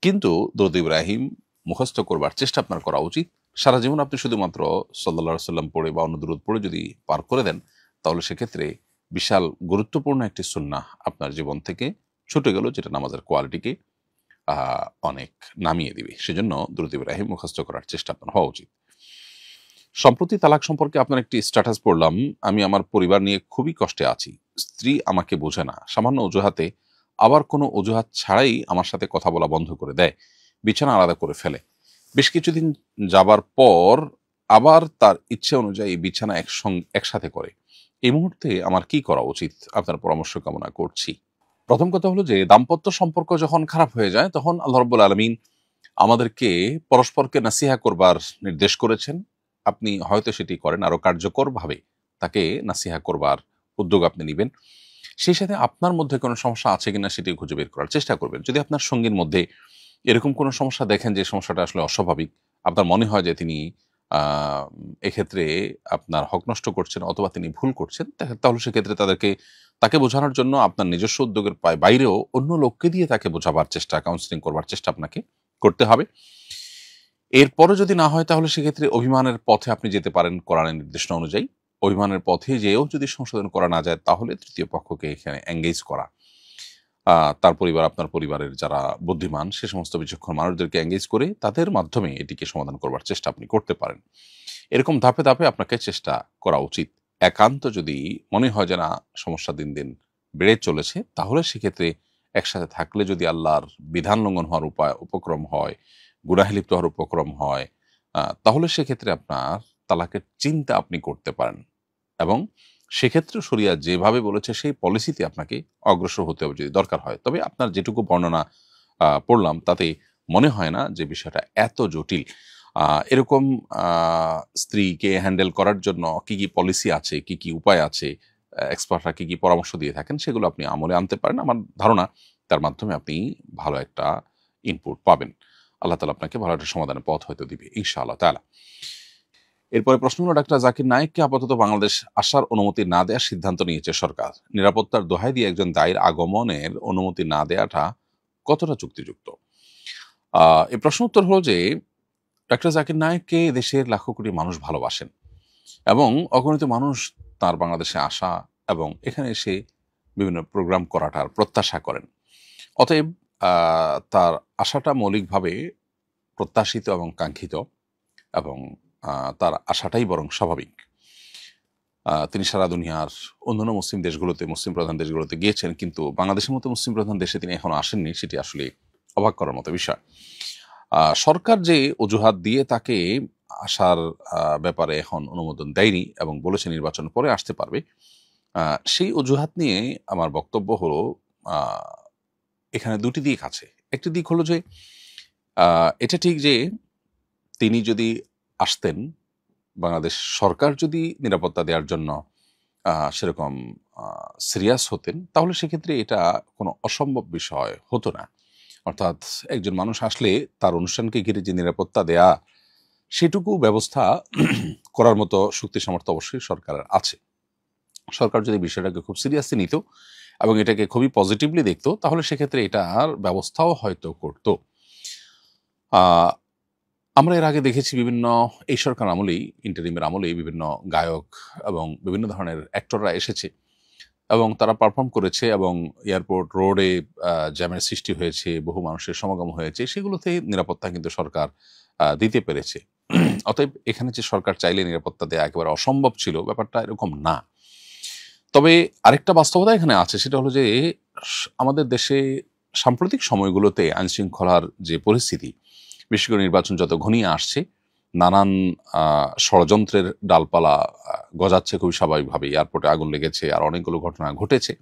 কিন্তু দরুদ ইব্রাহিম মুখস্থ করবার চেষ্টা আপনার করা উচিত। সারা জীবন আপনি শুধুমাত্র সাল্লাল্লাহু আলাইহি ওয়াসাল্লাম পড়ে বা অন্য দরুদ পড়ে যদি পার করে দেন, তাহলে সেক্ষেত্রে বিশাল গুরুত্বপূর্ণ একটি সুন্নাহ আপনার জীবন থেকে ছুটে গেল, যেটা নামাজের কোয়ালিটিকে অনেক নামিয়ে দিবে। সেজন্য দরুদ ইব্রাহিম মুখস্থ করার চেষ্টা আপনার হওয়া উচিত। সম্প্রতি তালাক সম্পর্কে আপনার একটি স্ট্যাটাস পড়লাম, আমি আমার পরিবার নিয়ে খুবই কষ্টে আছি। স্ত্রী আমাকে বোঝে না, সামান্য অজুহাতে, আবার কোনো অজুহাত ছাড়াই আমার সাথে কথা বলা বন্ধ করে দেয়, বিছানা আলাদা করে ফেলে। বেশ কিছুদিন যাবার পর আবার তার ইচ্ছে অনুযায়ী বিছানা একসাথে করে। এই মুহূর্তে আমার কি করা উচিত? আপনার পরামর্শ কামনা করছি। প্রথম কথা হলো যে, দাম্পত্য সম্পর্ক যখন খারাপ হয়ে যায়, তখন আল্লাহ রাব্বুল আলামিন আমাদেরকে পরস্পরকে নাসিহা করবার নির্দেশ করেছেন। আপনি হয়তো সেটি করেন, আরো কার্যকরভাবে তাকে নাসিহা করবার উদ্যোগ আপনি নেবেন। সেই সাথে আপনার মধ্যে কোনো সমস্যা আছে কিনা সেটি খুঁজে বের করার চেষ্টা করবেন। যদি আপনার সঙ্গীর মধ্যে এরকম কোনো সমস্যা দেখেন যে সমস্যাটা আসলে অস্বাভাবিক, আপনার মনে হয় যে তিনি এক্ষেত্রে আপনার হক নষ্ট করছেন অথবা তিনি ভুল করছেন, তাহলে সেক্ষেত্রে তাকে বোঝানোর জন্য আপনার নিজস্ব উদ্যোগের বাইরেও অন্য লোককে দিয়ে তাকে বোঝাবার চেষ্টা, কাউন্সিলিং করবার চেষ্টা আপনাকে করতে হবে। এরপরে যদি না হয়, তাহলে সেক্ষেত্রে অভিমানের পথে আপনি যেতে পারেন কোরআনের নির্দেশনা অনুযায়ী। অভিমানের পথে যেও যদি সংশোধন করা না যায়, তাহলে তৃতীয় পক্ষকে এখানে এঙ্গেজ করা, তার পরিবার, আপনার পরিবারের যারা বুদ্ধিমান সে সমস্ত বিচক্ষণ মানুষদেরকে এঙ্গেজ করে তাদের মাধ্যমে এটিকে সমাধান করবার চেষ্টা আপনি করতে পারেন। এরকম ধাপে ধাপে আপনাকে চেষ্টা করা উচিত। একান্ত যদি মনে হয় যে না, সমস্যা দিন দিন বেড়ে চলেছে, তাহলে সেক্ষেত্রে একসাথে থাকলে যদি আল্লাহর বিধান লঙ্ঘন হওয়ার উপক্রম হয়, গুনাহে লিপ্ত হওয়ার উপক্রম হয়, তাহলে সেক্ষেত্রে আপনার তালাকের চিন্তা আপনি করতে পারেন এবং সেক্ষেত্রে শরিয়া যেভাবে বলেছে সেই পলিসিতে আপনাকে অগ্রসর হতে হবে যদি দরকার হয়। তবে আপনার যেটুকু বর্ণনা পড়লাম তাতে মনে হয় না যে বিষয়টা এত জটিল। এরকম স্ত্রীকে হ্যান্ডেল করার জন্য কি কি পলিসি আছে, কি কি উপায় আছে, এক্সপার্টরা কি কি পরামর্শ দিয়ে থাকেন, সেগুলো আপনি আমলে আনতে পারেন। আমার ধারণা তার মাধ্যমে আপনি ভালো একটা ইনপুট পাবেন। আল্লাহ তাআলা আপনাকে ভালো একটা সমাধানের পথ হয়তো দিবে ইনশাআল্লাহ তাআলা। এরপরে প্রশ্ন হলো, ডাক্তার জাকির নায়েককে আপাতত বাংলাদেশ আসার অনুমতি না দেওয়ার সিদ্ধান্ত নিয়েছে সরকার। নিরাপত্তার দোহাই দিয়ে একজন দায়ীর আগমনের অনুমতি না দেওয়াটা কতটা যুক্তিযুক্ত? এই প্রশ্ন উত্তর হলো যে, ডাক্তার জাকির নায়েককে দেশের লাখো কোটি মানুষ ভালোবাসেন এবং অগণিত মানুষ তার বাংলাদেশে আসা এবং এখানে এসে বিভিন্ন প্রোগ্রাম করাটার প্রত্যাশা করেন। অতএব তার আশাটা মৌলিকভাবে প্রত্যাশিত এবং কাঙ্ক্ষিত এবং তার আশাটাই বরং স্বাভাবিক। তিনি সারা দুনিয়ার অন্যান্য মুসলিম দেশগুলোতে, মুসলিম প্রধান দেশগুলোতে গিয়েছেন, কিন্তু বাংলাদেশের মতো মুসলিম প্রধান দেশে তিনি এখনো আসেননি। সেটি আসলে অবাক করার মতো বিষয়। সরকার যে অজুহাত দিয়ে তাকে আসার ব্যাপারে এখন অনুমোদন দেয়নি এবং বলেছে নির্বাচন পরে আসতে পারবে, সেই অজুহাত নিয়ে আমার বক্তব্য হলো এখানে দুটি দিক আছে। একটি দিক হলো যে এটা ঠিক যে তিনি যদি আসতেন, বাংলাদেশ সরকার যদি নিরাপত্তা দেওয়ার জন্য সেরকম সিরিয়াস হতেন, তাহলে সেক্ষেত্রে এটা কোনো অসম্ভব বিষয় হতো না। অর্থাৎ একজন মানুষ আসলে তার অনুষ্ঠানকে ঘিরে যে নিরাপত্তা দেয়া, সেটুকু ব্যবস্থা করার মতো শক্তি সামর্থ্য অবশ্যই সরকারের আছে। সরকার যদি বিষয়টাকে খুব সিরিয়াসলি নিত এবং এটাকে খুবই পজিটিভলি দেখতো, তাহলে সেক্ষেত্রে এটার ব্যবস্থাও হয়তো করত। আমরা এর আগে দেখেছি বিভিন্ন এই সরকার আমলেই, ইন্টারিমের আমলেই বিভিন্ন গায়ক এবং বিভিন্ন ধরনের অ্যাক্টররা এসেছে এবং তারা পারফর্ম করেছে এবং এয়ারপোর্ট রোডে জ্যামের সৃষ্টি হয়েছে, বহু মানুষের সমাগম হয়েছে, সেগুলোতে নিরাপত্তা কিন্তু সরকার দিতে পেরেছে। অতএব এখানে যে সরকার চাইলে নিরাপত্তা দেওয়া একেবারে অসম্ভব ছিল, ব্যাপারটা এরকম না। তবে আরেকটা বাস্তবতা এখানে আছে, সেটা হলো যে আমাদের দেশে সাম্প্রতিক সময়গুলোতে আইনশৃঙ্খলার যে পরিস্থিতি, বিশেষ করে নির্বাচন যত ঘনিয়ে আসছে, নানান ষড়যন্ত্রের ডালপালা গজাচ্ছে খুবই স্বাভাবিকভাবে। এয়ারপোর্টে আগুন লেগেছে, আর অনেকগুলো ঘটনা ঘটেছে।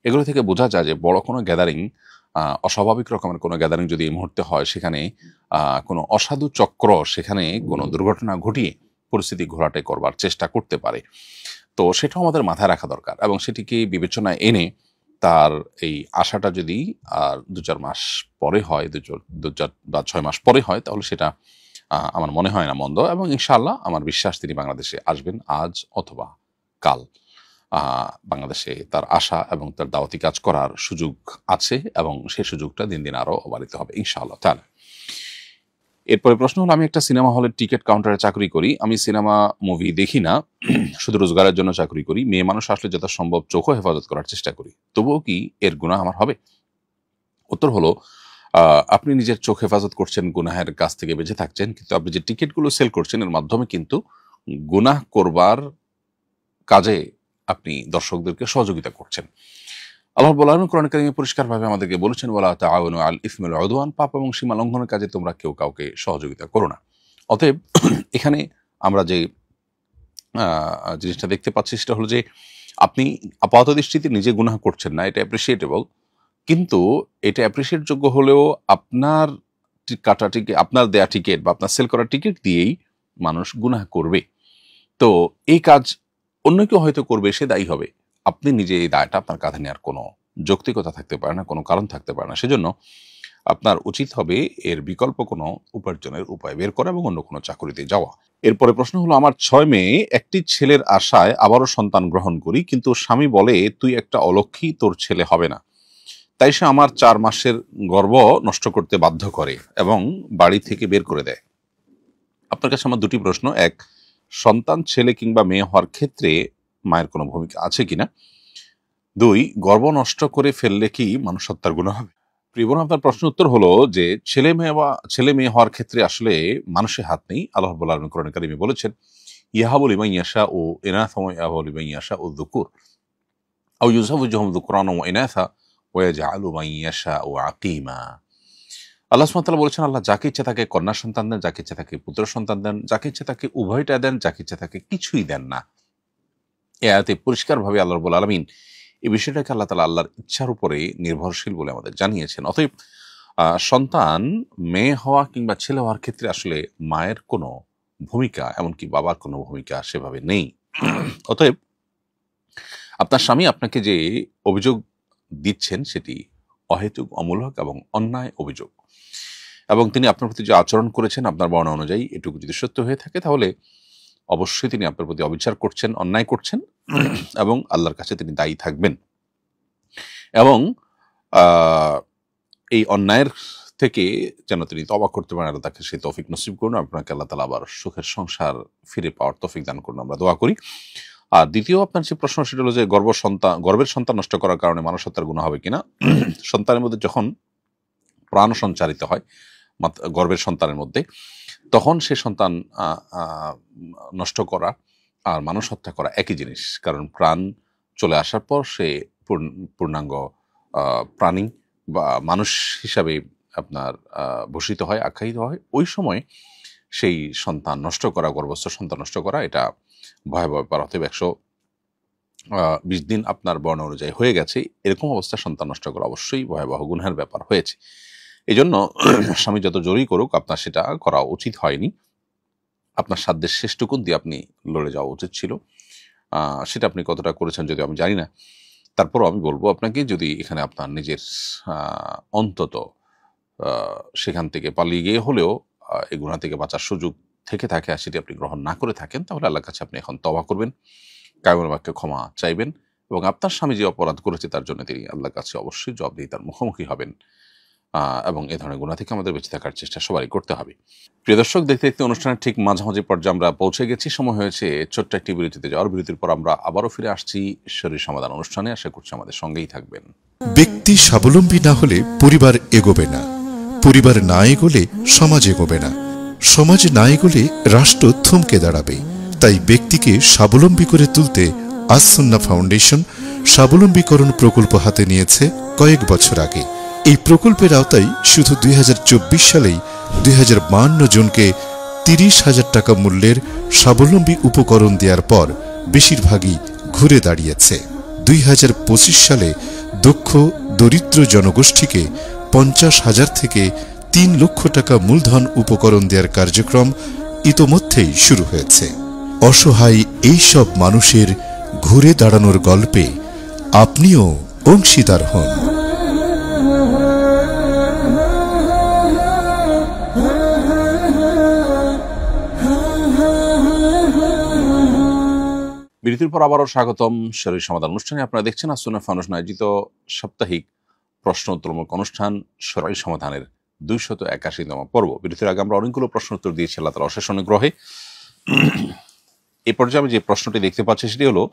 এগুলো থেকে বোঝা যায় যে বড় কোনো গ্যাদারিং, অস্বাভাবিক রকমের কোনো গ্যাদারিং যদি এই মুহূর্তে হয়, সেখানে কোনো অসাধু চক্র সেখানে কোনো দুর্ঘটনা ঘটিয়ে পরিস্থিতি ঘোলাটে করবার চেষ্টা করতে পারে। তো সেটাও আমাদের মাথায় রাখা দরকার এবং সেটিকে বিবেচনায় এনে তার এই আশাটা যদি আর 2-4 মাস পরে হয়, 2-4 বা 6 মাস পরে হয়, তাহলে সেটা আমার মনে হয় না মন্দ। এবং ইনশাআল্লাহ আমার বিশ্বাস তিনি বাংলাদেশে আসবেন আজ অথবা কাল। বাংলাদেশে তার আশা এবং তার দাওয়াতি কাজ করার সুযোগ আছে এবং সেই সুযোগটা দিন দিন আরও বাড়িতে হবে ইনশাআল্লাহ তাআলা। এরপরে প্রশ্ন হলো, আমি একটা সিনেমা হলের টিকিট কাউন্টারে চাকরি করি। আমি সিনেমা মুভি দেখি না, শুধু রোজগারের জন্য চাকরি করি। মেয়ে মানুষ আসলে যথাসম্ভব চোখও হেফাজত করার চেষ্টা করি, তবুও কি এর গুনাহ আমার হবে? উত্তর হলো, আপনি নিজের চোখ হেফাজত করছেন, গুনাহের কাছ থেকে বেঁচে থাকছেন, কিন্তু আপনি যে টিকিটগুলো সেল করছেন এর মাধ্যমে কিন্তু গুনাহ করবার কাজে আপনি দর্শকদেরকে সহযোগিতা করছেন। আল্লাহ রাব্বুল আলামিন কোরআন কারীমে পরিষ্কারভাবে আমাদেরকে বলেছেন, ওয়ালা তাআওয়ানু আল ইসমি ওয়াল উদওয়ান, পাপ এবং সীমা লঙ্ঘনের কাজে তোমরা কেউ কাউকে সহযোগিতা করো না। অতএব এখানে আমরা যে জিনিসটা দেখতে পাচ্ছি সেটা হলো যে আপনি আপাত দৃষ্টিতে নিজে গুনাহ করছেন না, এটা অ্যাপ্রিসিয়েটেবল, কিন্তু এটা অ্যাপ্রিসিয়েট যোগ্য হলেও আপনার কাটা টিকিট, আপনার দেয়া টিকিট বা আপনার সেল করা টিকিট দিয়েই মানুষ গুনাহ করবে। তো এই কাজ অন্য কেউ হয়তো করবে, সে দায়ী হবে। আপনি নিজে এই দায়টা আপনার কাঁধে নেওয়ার কোনো যৌক্তিকতা থাকতে পারে না, কোনো কারণ থাকতে পারে না। সেজন্য আপনার উচিত হবে এর বিকল্প কোনো উপার্জনের উপায় বের করা এবং অন্য কোনো চাকরিতে যাওয়া। এরপরে প্রশ্ন হলো, আমার 6 মেয়ে, একটি ছেলের আশায় আবারও সন্তান গ্রহণ করি, কিন্তু স্বামী বলে তুই একটা অলক্ষী, তোর ছেলে হবে না। তাই সে আমার 4 মাসের গর্ভ নষ্ট করতে বাধ্য করে এবং বাড়ি থেকে বের করে দেয়। আপনার কাছে আমার দুটি প্রশ্ন। এক, সন্তান ছেলে কিংবা মেয়ে হওয়ার ক্ষেত্রে মায়ের কোনো ভূমিকা আছে কিনা? 2, গর্ভ নষ্ট করে ফেললে কি মানুষ হত্যার গুনাহ হবে? প্রিয় বোন, আপনার প্রশ্নের উত্তর হলো যে ছেলে মেয়ে হওয়ার ক্ষেত্রে আসলে মানুষের হাত নেই। আল্লাহ রাব্বুল আলামিন কোরআন কারীমে বলেছেন, ইয়াহাবু লিমান ইয়াশাউ ইনাসা ওয়া ইয়াহাবু লিমান ইয়াশাউ যুকুর আও ইউযাওযিজুহুম যুকরানা ওয়া ইনাসা ওয়া ইয়াজআলু মান ইয়াশাউ আকীমা। আল্লাহ সুবহানাহু ওয়া তাআলা বলেছেন, আল্লাহ যাকে ইচ্ছা তাকে কন্যা সন্তান দেন, যাকে ইচ্ছা তাকে পুত্র সন্তান দেন, যাকে ইচ্ছা তাকে উভয়টা দেন, যাকে ইচ্ছা তাকে কিছুই দেন না। এই আয়াতে পরিষ্কারভাবে আল্লাহ রাব্বুল আলামিন এই বিষয়টাকে আল্লাহ তাআলা আল্লাহর ইচ্ছার উপরে নির্ভরশীল বলে আমাদের জানিয়েছেন। অতএব সন্তান মেয়ে হওয়া কিংবা ছেলে হওয়ার ক্ষেত্রে আসলে মায়ের কোনো ভূমিকা, এমনকি বাবার কোনো ভূমিকা সেভাবে নেই। অতএব আপনার স্বামী আপনাকে যে অভিযোগ দিচ্ছেন সেটি অহেতুক, অমূলক এবং অন্যায় অভিযোগ, এবং তিনি আপনার প্রতি যে আচরণ করেছেন আপনার বর্ণনা অনুযায়ী এটুকু যদি সত্য হয়ে থাকে, তাহলে অবশ্যই তিনি আপনার প্রতি অবিচার করছেন, অন্যায় করছেন এবং আল্লাহর কাছে তিনি দায়ী থাকবেন। এবং এই অন্যায়ের থেকে যেন তিনি তওবা করতে পারেন, আল্লাহ তাকে সেই তৌফিক নসিব করুন। আপনাকে আল্লাহ তাআলা আবার সুখের সংসার ফিরে পাওয়ার তৌফিক দান করুন, আমরা দোয়া করি। আর দ্বিতীয় আপনার যে প্রশ্ন সেটা হলো যে গর্ভের সন্তান নষ্ট করার কারণে মানুষ হত্যার গুনাহ হবে কিনা। সন্তানের মধ্যে যখন প্রাণ সঞ্চারিত হয় গর্ভের সন্তানের মধ্যে, তখন সে সন্তান নষ্ট করা আর মানুষ হত্যা করা একই জিনিস, কারণ প্রাণ চলে আসার পর সে পূর্ণাঙ্গ প্রাণী বা মানুষ হিসাবে আপনার ভূষিত হয়, আখ্যায়িত হয়। ওই সময় সেই সন্তান নষ্ট করা, গর্ভস্থ সন্তান নষ্ট করা, এটা ভয়াবহ ব্যাপার। অতএব 120 দিন আপনার বর্ণ অনুযায়ী হয়ে গেছে, এরকম অবস্থায় সন্তান নষ্ট করা অবশ্যই ভয়াবহ গুনহের ব্যাপার হয়েছে। এই জন্য স্বামী যত জোরই করুক, আপনার সেটা করা উচিত হয়নি। আপনার সাধ্যের শেষটুকুন দিয়ে আপনি লড়ে যাওয়া উচিত ছিল। সেটা আপনি কতটা করেছেন যদি আমি জানি না, তারপরও আমি বলবো আপনাকে, যদি এখানে আপনার নিজের অন্তত সেখান থেকে পালিয়ে গিয়ে হলেও এই গুনাহ থেকে বাঁচার সুযোগ থেকে থাকে আর সেটি আপনি গ্রহণ না করে থাকেন, তাহলে আল্লাহর কাছে আপনি এখন তওবা করবেন, কায়মের বাক্যে ক্ষমা চাইবেন, এবং আপনার স্বামী যে অপরাধ করেছে তার জন্য তিনি আল্লাহর কাছে অবশ্যই জবাবদিহিতার মুখোমুখি হবেন। এবং এ ধরনের গুনাহ থেকে আমাদের বেঁচে থাকার চেষ্টা সবারই করতে হবে। প্রিয় দর্শক, দেখতে দেখতে অনুষ্ঠানের ঠিক মাঝামাঝি পর্যায়ে আমরা পৌঁছে গেছি। সময় হয়েছে ছোট্ট একটি বিরতিতে যাওয়ার। বিরতির পর আমরা আবারও ফিরে আসছি শরীর সমাধান অনুষ্ঠানে। আশা করছি আমাদের সঙ্গেই থাকবেন। ব্যক্তি স্বাবলম্বী না হলে পরিবার এগোবে না, পরিবার না এগোলে সমাজ এগোবে না, সমাজ না এগোলে রাষ্ট্র থমকে দাঁড়াবে। তাই ব্যক্তিকে স্বাবলম্বী করে তুলতে আস-সুন্নাহ ফাউন্ডেশন স্বাবলম্বীকরণ প্রকল্প হাতে নিয়েছে কয়েক বছর আগে। এই প্রকল্পের আওতায় শুধু 2024 সালেই 2052 জনকে 30,000 টাকা মূল্যের স্বাবলম্বী উপকরণ দেওয়ার পর বেশিরভাগই ঘুরে দাঁড়িয়েছে। 2025 সালে দক্ষ দরিদ্র জনগোষ্ঠীকে 50,000 থেকে 3 লক্ষ টাকা মূলধন উপকরণ দেওয়ার কার্যক্রম ইতোমধ্যেই শুরু হয়েছে। অসহায় এই সব মানুষের ঘুরে দাঁড়ানোর গল্পে আপনিও অংশীদার হন। বিরতির পর আবারও স্বাগতম শরীর সমাধান অনুষ্ঠানে। আপনারা দেখছেন আস-সুন্নাহ ফাউন্ডেশন আয়োজিত সাপ্তাহিক প্রশ্ন উত্তরমূলক অনুষ্ঠান শরীর সমাধানের 281তম পর্ব। বিরতির আগে আমরা অনেকগুলো প্রশ্ন উত্তর দিয়েছি আল্লাহ তাআলার অশেষ অনুগ্রহে। এই পর্যায়ে আমি যে প্রশ্নটি দেখতে পাচ্ছি সেটি হলো,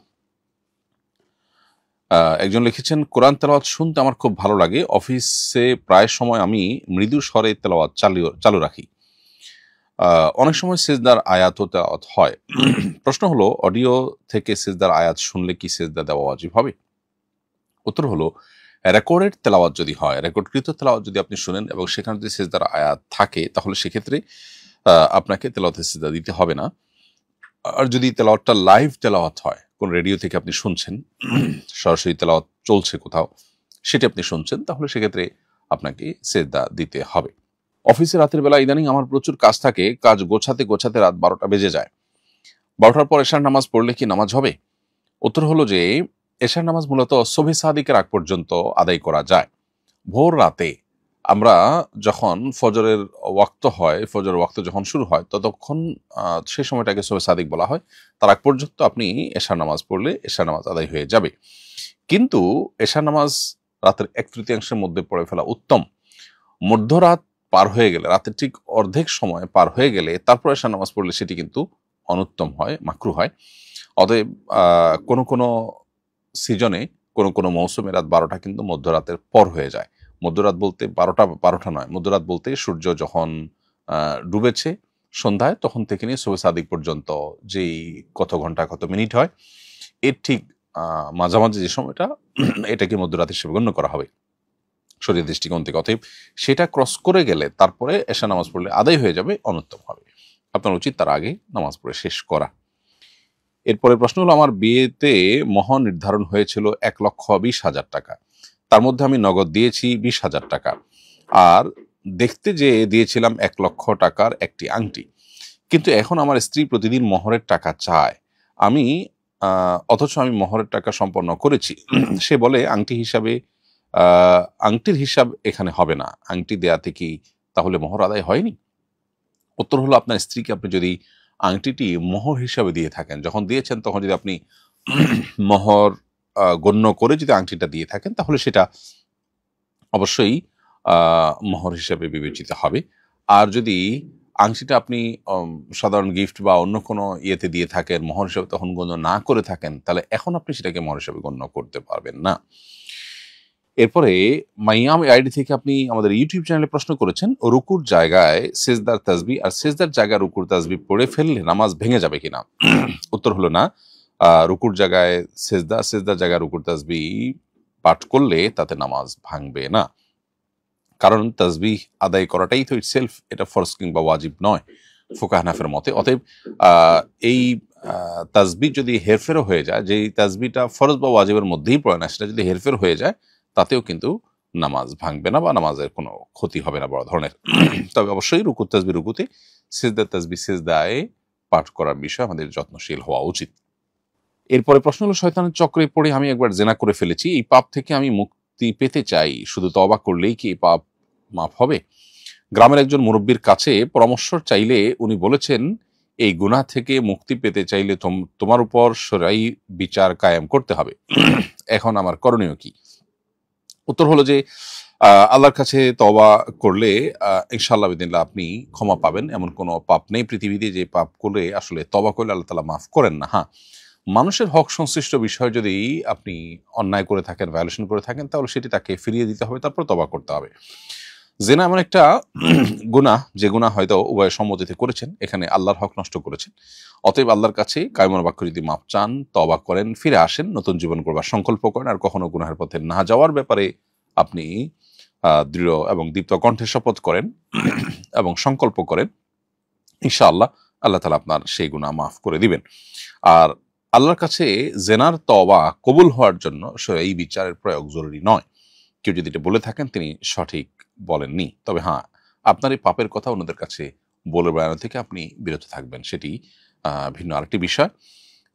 একজন লিখেছেন, কোরআন তেলাওয়াত শুনতে আমার খুব ভালো লাগে। অফিসে প্রায় সময় আমি মৃদু স্বরে তেলাওয়াত চালু রাখি। অনেক সময় সিজদার আয়াতও তেলাওয়াত হয়। প্রশ্ন হলো, অডিও থেকে সিজদার আয়াত শুনলে কি সিজদা দেওয়া ওয়াজিব হবে? উত্তর হলো, রেকর্ডেড তেলাওয়াত যদি হয়, রেকর্ডকৃত তেলাওয়াত যদি আপনি শুনেন এবং সেখানে যদি সিজদার আয়াত থাকে, তাহলে সেক্ষেত্রে আপনাকে তেলাওয়াতে সিজদা দিতে হবে না। আর যদি তেলাওয়াতটা লাইভ তেলাওয়াত হয়, কোন রেডিও থেকে আপনি শুনছেন, সরাসরি তেলাওয়াত চলছে কোথাও, সেটি আপনি শুনছেন, তাহলে সেক্ষেত্রে আপনাকে সিজদা দিতে হবে। অফিসে রাতের বেলা ইদানিং আমার প্রচুর কাজ থাকে, কাজ গোছাতে গোছাতে রাত 12টা বেজে যায়। 12টার পর এশার নামাজ পড়লে কি নামাজ হবে? উত্তর হলো যে, এশার নামাজ মূলত সুবহি সাদিকের আগ পর্যন্ত আদায় করা যায়। ভোর রাতে আমরা যখন ফজরের ওয়াক্ত হয়, ফজরের ওয়াক্ত যখন শুরু হয়, ততক্ষণ সেই সময়টাকে সুবহি সাদিক বলা হয়। তার আগ পর্যন্ত আপনি এশার নামাজ পড়লে এশার নামাজ আদায় হয়ে যাবে। কিন্তু এশার নামাজ রাতের 1/3 মধ্যে পড়ে ফেলা উত্তম। মধ্যরাত পার হয়ে গেলে, রাতের ঠিক অর্ধেক সময় পার হয়ে গেলে তারপর এশার নামাজ পড়লে সেটি কিন্তু অনুত্তম হয়, মাকরুহ হয়। অতএব কোনো সিজনে, কোনো মৌসুমে রাত 12টা কিন্তু মধ্যরাতের পর হয়ে যায়। মধ্যরাত বলতে 12টা নয়, মধ্যরাত বলতে সূর্য যখন ডুবেছে সন্ধ্যায়, তখন থেকে নিয়ে সুবহি সাদিক পর্যন্ত যেই কত ঘন্টা কত মিনিট হয়, এর ঠিক মাঝামাঝি যে সময়টা, এটাকে মধ্যরাত হিসেবে গণ্য করা হবে শরীয়তের দৃষ্টিকোণ থেকে। অতএব সেটা ক্রস করে গেলে তারপরে এশা নামাজ পড়লে আদায় হয়ে যাবে, অনুত্তম হবে। আপনার উচিত তার আগে নামাজ পড়ে শেষ করা। এরপরে প্রশ্ন হলো, আমার বিয়েতে মহর নির্ধারণ হয়েছিল 1,20,000 টাকা। তার মধ্যে আমি নগদ দিয়েছি 20,000 টাকা, আর দেখতে যে দিয়েছিলাম 1 লক্ষ টাকার একটি আংটি। কিন্তু এখন আমার স্ত্রী প্রতিদিন মহরের টাকা চায়, অথচ আমি মহরের টাকা সম্পন্ন করেছি। সে বলে আংটির হিসাব এখানে হবে না, আংটি দেয়াতে কি তাহলে মোহর আদায় হয়নি? উত্তর হলো, আপনার স্ত্রীকে আপনি যদি আংটিটি মোহর হিসাবে দিয়ে থাকেন, যখন দিয়েছেন তখন যদি আপনি মোহর গণ্য করে যদি আংটিটা দিয়ে থাকেন, তাহলে সেটা অবশ্যই মোহর হিসাবে বিবেচিত হবে। আর যদি আংটিটা আপনি সাধারণ গিফট বা অন্য কোনো ইয়েতে দিয়ে থাকেন, মোহর হিসাবে তখন গণ্য না করে থাকেন, তাহলে এখন আপনি সেটাকে মোহর হিসাবে গণ্য করতে পারবেন না। এরপরে মাইয়াম আইডি থেকে আপনি আমাদের ইউটিউব চ্যানেলে প্রশ্ন করেছেন, রুকুর জায়গায় সেজদার তাসবিহ আর সেজদার জায়গায় রুকুর তাসবিহ পড়ে ফেললে নামাজ ভেঙে যাবে কিনা? উত্তর হলো না। রুকুর জায়গায় সেজদা, সেজদার জায়গায় রুকুর তাসবিহ পাঠ করলে তাতে নামাজ ভাঙবে না, কারণ তাসবিহ আদায় করাটাই তো ইটসেলফ এটা ফরজ কিংবা ওয়াজিব নয় ফুকাহ হানাফের মতে। অতএব এই তাসবিহ যদি হেরফেরও হয়ে যায়, যেই তাসবিহটা ফরজ বা ওয়াজিবের মধ্যেই পড়ে না, সেটা যদি হেরফের হয়ে যায় তাতেও কিন্তু নামাজ ভাঙবে না বা নামাজের কোনো ক্ষতি হবে না বড় ধরনের। তবে অবশ্যই রুকুর তাসবিহ রুকুতে, সিজদার তাসবিহ সিজদায় পাঠ করার বিষয়ে আমাদের যত্নশীল হওয়া উচিত। এরপরে প্রশ্ন হলো, শয়তানের চক্রে পড়ে আমি একবার জেনা করে ফেলেছি, এই পাপ থেকে আমি মুক্তি পেতে চাই, শুধু তওবা করলেই কি এই পাপ মাফ হবে? গ্রামের একজন মুরব্বীর কাছে পরামর্শ চাইলে উনি বলেছেন, এই গুনাহ থেকে মুক্তি পেতে চাইলে তোমার উপর শরঈ বিচার কায়েম করতে হবে। এখন আমার করণীয় কি? উত্তর হলো যে আল্লাহর কাছে তওবা করলে ইনশাআল্লাহ বিদিনিল্লাহ আপনি ক্ষমা পাবেন। এমন কোনো পাপ নেই পৃথিবীতে যে পাপ করলে আসলে তওবা করলে আল্লাহ তাআলা মাফ করেন না। হ্যাঁ, মানুষের হক সংশ্লিষ্ট বিষয় যদি আপনি অন্যায় করে থাকেন, ভায়োলেশন করে থাকেন, তাহলে সেটি তাকে ফিরিয়ে দিতে হবে, তারপর তওবা করতে হবে। জেনা এমন একটা গুনাহ, যে গুনাহ হয়তো উভয় সম্মতিতে করেছেন, এখানে আল্লাহর হক নষ্ট করেছেন। অতএব আল্লাহর কাছে কায়মন বাক্য যদি মাপ চান, তওবা করেন, ফিরে আসেন, নতুন জীবন করবার সংকল্প করেন, আর কখনো গুনাহের পথে না যাওয়ার ব্যাপারে আপনি দৃঢ় এবং দীপ্ত কণ্ঠে শপথ করেন এবং সংকল্প করেন, ইনশাআল্লাহ আল্লাহ তাআলা আপনার সেই গুনাহ মাফ করে দিবেন। আর আল্লাহর কাছে জেনার তওবা কবুল হওয়ার জন্য শরঈ বিচারের প্রয়োগ জরুরি নয়। কেউ যদি এটা বলে থাকেন তিনি সঠিক বলেননি। তবে হ্যাঁ, আপনার এই পাপের কথা অন্যদের কাছে বলে বেড়ানো থেকে আপনি বিরত থাকবেন, সেটি ভিন্ন আরেকটি বিষয়।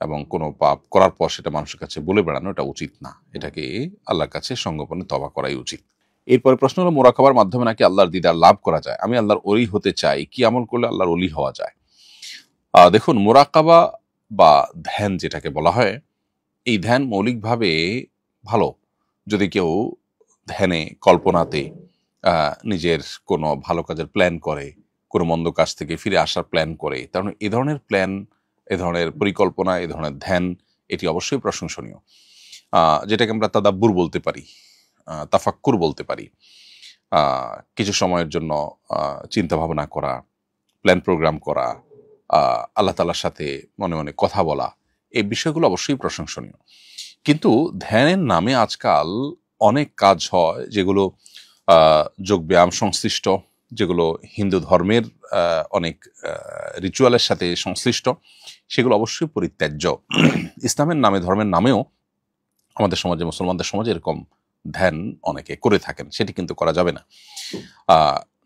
এবং কোনো পাপ করার পর সেটা মানুষের কাছে বলে বেড়ানো এটা উচিত না, এটাকে আল্লাহর কাছে সঙ্গোপনে তওবা করাই উচিত। এরপরে প্রশ্ন হলো, মুরাকাবার মাধ্যমে নাকি আল্লাহর দিদার লাভ করা যায়? আমি আল্লাহর ওলি হতে চাই, কি আমল করলে আল্লাহর ওলি হওয়া যায়? দেখুন, মুরাকাবা বা ধ্যান যেটাকে বলা হয়, এই ধ্যান মৌলিকভাবে ভালো। যদি কেউ ধ্যানে কল্পনাতে নিজের কোনো ভালো কাজের প্ল্যান করে, কোনো মন্দ কাজ থেকে ফিরে আসার প্ল্যান করে, কারণ এ ধরনের প্ল্যান, এ ধরনের পরিকল্পনা, এ ধরনের ধ্যান এটি অবশ্যই প্রশংসনীয়। যেটাকে আমরা তাদাব্বুর বলতে পারি, তাফাক্কুর বলতে পারি। কিছু সময়ের জন্য চিন্তা ভাবনা করা, প্ল্যান প্রোগ্রাম করা, আল্লাহ তাআলার সাথে মনে মনে কথা বলা, এই বিষয়গুলো অবশ্যই প্রশংসনীয়। কিন্তু ধ্যানের নামে আজকাল অনেক কাজ হয় যেগুলো যোগব্যায়াম সংশ্লিষ্ট, যেগুলো হিন্দু ধর্মের অনেক রিচুয়ালের সাথে সংশ্লিষ্ট, সেগুলো অবশ্যই পরিত্যাজ্য। ইসলামের নামে, ধর্মের নামেও আমাদের সমাজে, মুসলমানদের সমাজে এরকম ধ্যান অনেকে করে থাকেন, সেটি কিন্তু করা যাবে না।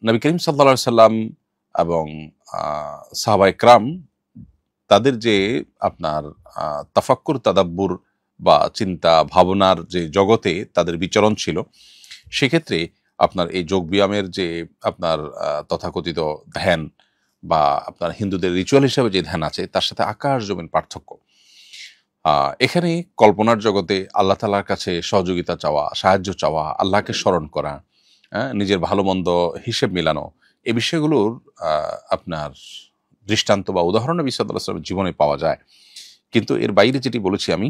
নবী করিম সাল্লাল্লাহু আলাইহি সাল্লাম এবং সাহাবায়ে কেরাম তাদের যে আপনার তাফাক্কুর, তাদাব্বুর বা চিন্তা ভাবনার যে জগতে তাদের বিচরণ ছিল, সেক্ষেত্রে আপনার এই যোগব্যায়ামের যে আপনার তথাকথিত ধ্যান বা আপনার হিন্দুদের রিচুয়াল হিসাবে যে ধ্যান আছে, তার সাথে আকাশ জমিন পার্থক্য। এখানে কল্পনার জগতে আল্লাহ তাআলার কাছে সহযোগিতা চাওয়া, সাহায্য চাওয়া, আল্লাহকে স্মরণ করা, নিজের ভালো মন্দ হিসেব মেলানো, এই বিষয়গুলোর আপনার দৃষ্টান্ত বা উদাহরণ নবী সাল্লাল্লাহু আলাইহি ওয়াসাল্লামের জীবনে পাওয়া যায়। কিন্তু এর বাইরে যেটি বলেছি আমি,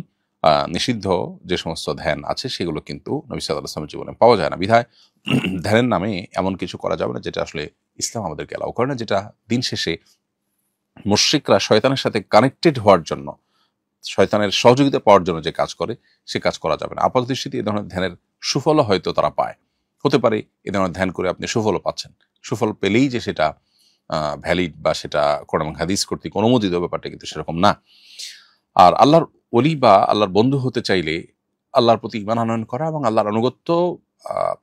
নিষিদ্ধ যে সমস্ত ধ্যান আছে সেগুলো কিন্তু নবী সাল্লাল্লাহু আলাইহি ওয়াসাল্লামের জীবনে পাওয়া যায় না। বিধায় ধ্যানের নামে এমন কিছু করা যাবে না যেটা আসলে ইসলাম আমাদেরকে অ্যালাউ করে না, যেটা দিন শেষে মুশরিকরা শয়তানের সাথে কানেক্টেড হওয়ার জন্য, শয়তানের সহযোগিতা পাওয়ার জন্য যে কাজ করে, সে কাজ করা যাবে না। আপাত দৃষ্টিতে এই ধরনের ধ্যানের সুফলও হয়তো তারা পায়, হতে পারে এই ধরনের ধ্যান করে আপনি সুফলও পাচ্ছেন। সুফল পেলেই যে সেটা ভ্যালিড বা সেটা কোরআন এবং হাদিস কর্তৃক অনুমোদিত, ব্যাপারটা কিন্তু সেরকম না। আর আল্লাহর ওলি বা আল্লাহর বন্ধু হতে চাইলে আল্লাহর প্রতি ঈমান আনয়ন করা এবং আল্লাহর আনুগত্য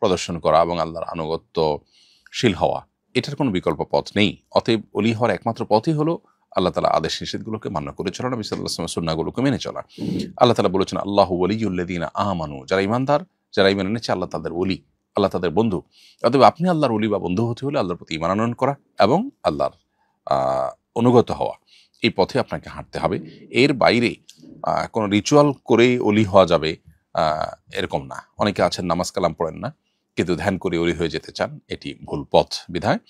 প্রদর্শন করা এবং আল্লাহর আনুগত্যশীল হওয়া, এটার কোনো বিকল্প পথ নেই। অতএব ওলি হওয়ার একমাত্র পথই হলো আল্লাহ তাআলা আদেশ নিষেধগুলোকে মান্য করে চলা, নবী সাল্লাল্লাহু আলাইহি ওয়াসাল্লামের সুন্নাহগুলোকে মেনে চলা। আল্লাহ তাআলা বলেছেন, আল্লাহু ওয়ালিয়ুল্লাযীনা আমানু, যারা ঈমানদার, যারা ঈমান এনেছে, আল্লাহ তাদের ওলি, আল্লাহ তাদের বন্ধু। অতএব আপনি আল্লাহর ওলি বা বন্ধু হতে হলে আল্লাহর প্রতি ঈমান আনয়ন করা এবং আল্লাহর অনুগত হওয়া, এই পথে আপনাকে হাঁটতে হবে। এর বাইরে কোনো রিচুয়াল করেই ওলি হওয়া যাবে এরকম না। অনেকে আছেন নামাজ কালাম পড়েন না, কিন্তু ধ্যান করে ওলি হয়ে যেতে চান, এটি ভুল পথ। বিধায়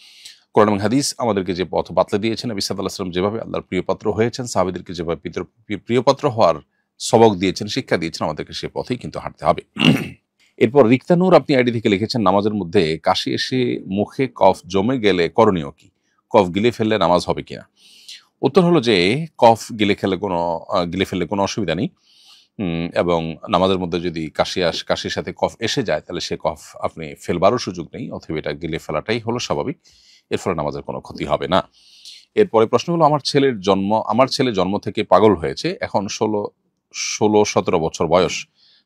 কোরআন এবং হাদিস আমাদেরকে যে পথ বাতলে দিয়েছেন, নবী সাল্লাল্লাহু আলাইহি ওয়াসাল্লাম যেভাবে আল্লাহর প্রিয়পাত্র হয়েছেন, সাহাবীদেরকে যেভাবে প্রিয়পাত্র হওয়ার সবক দিয়েছেন, শিক্ষা দিয়েছেন, আমাদেরকে সে পথেই কিন্তু হাঁটতে হবে। এরপর রিক্তানুর আপনি আইডি থেকে লিখেছেন, নামাজের মধ্যে কাশি এসে মুখে কফ জমে গেলে করণীয় কি? কফ গিলে ফেললে নামাজ হবে কিনা? উত্তর হলো যে কফ গিলে ফেললে কোনো অসুবিধা নেই, এবং নামাজের মধ্যে যদি কাশির সাথে কফ এসে যায় তাহলে সে কফ আপনি ফেলবারও সুযোগ নেই, অথবা এটা গিলে ফেলাটাই হলো স্বাভাবিক। এর ফলে নামাজের কোনো ক্ষতি হবে না। এরপরে প্রশ্ন হলো, আমার ছেলে জন্ম থেকে পাগল হয়েছে, এখন 16-17 বছর বয়স।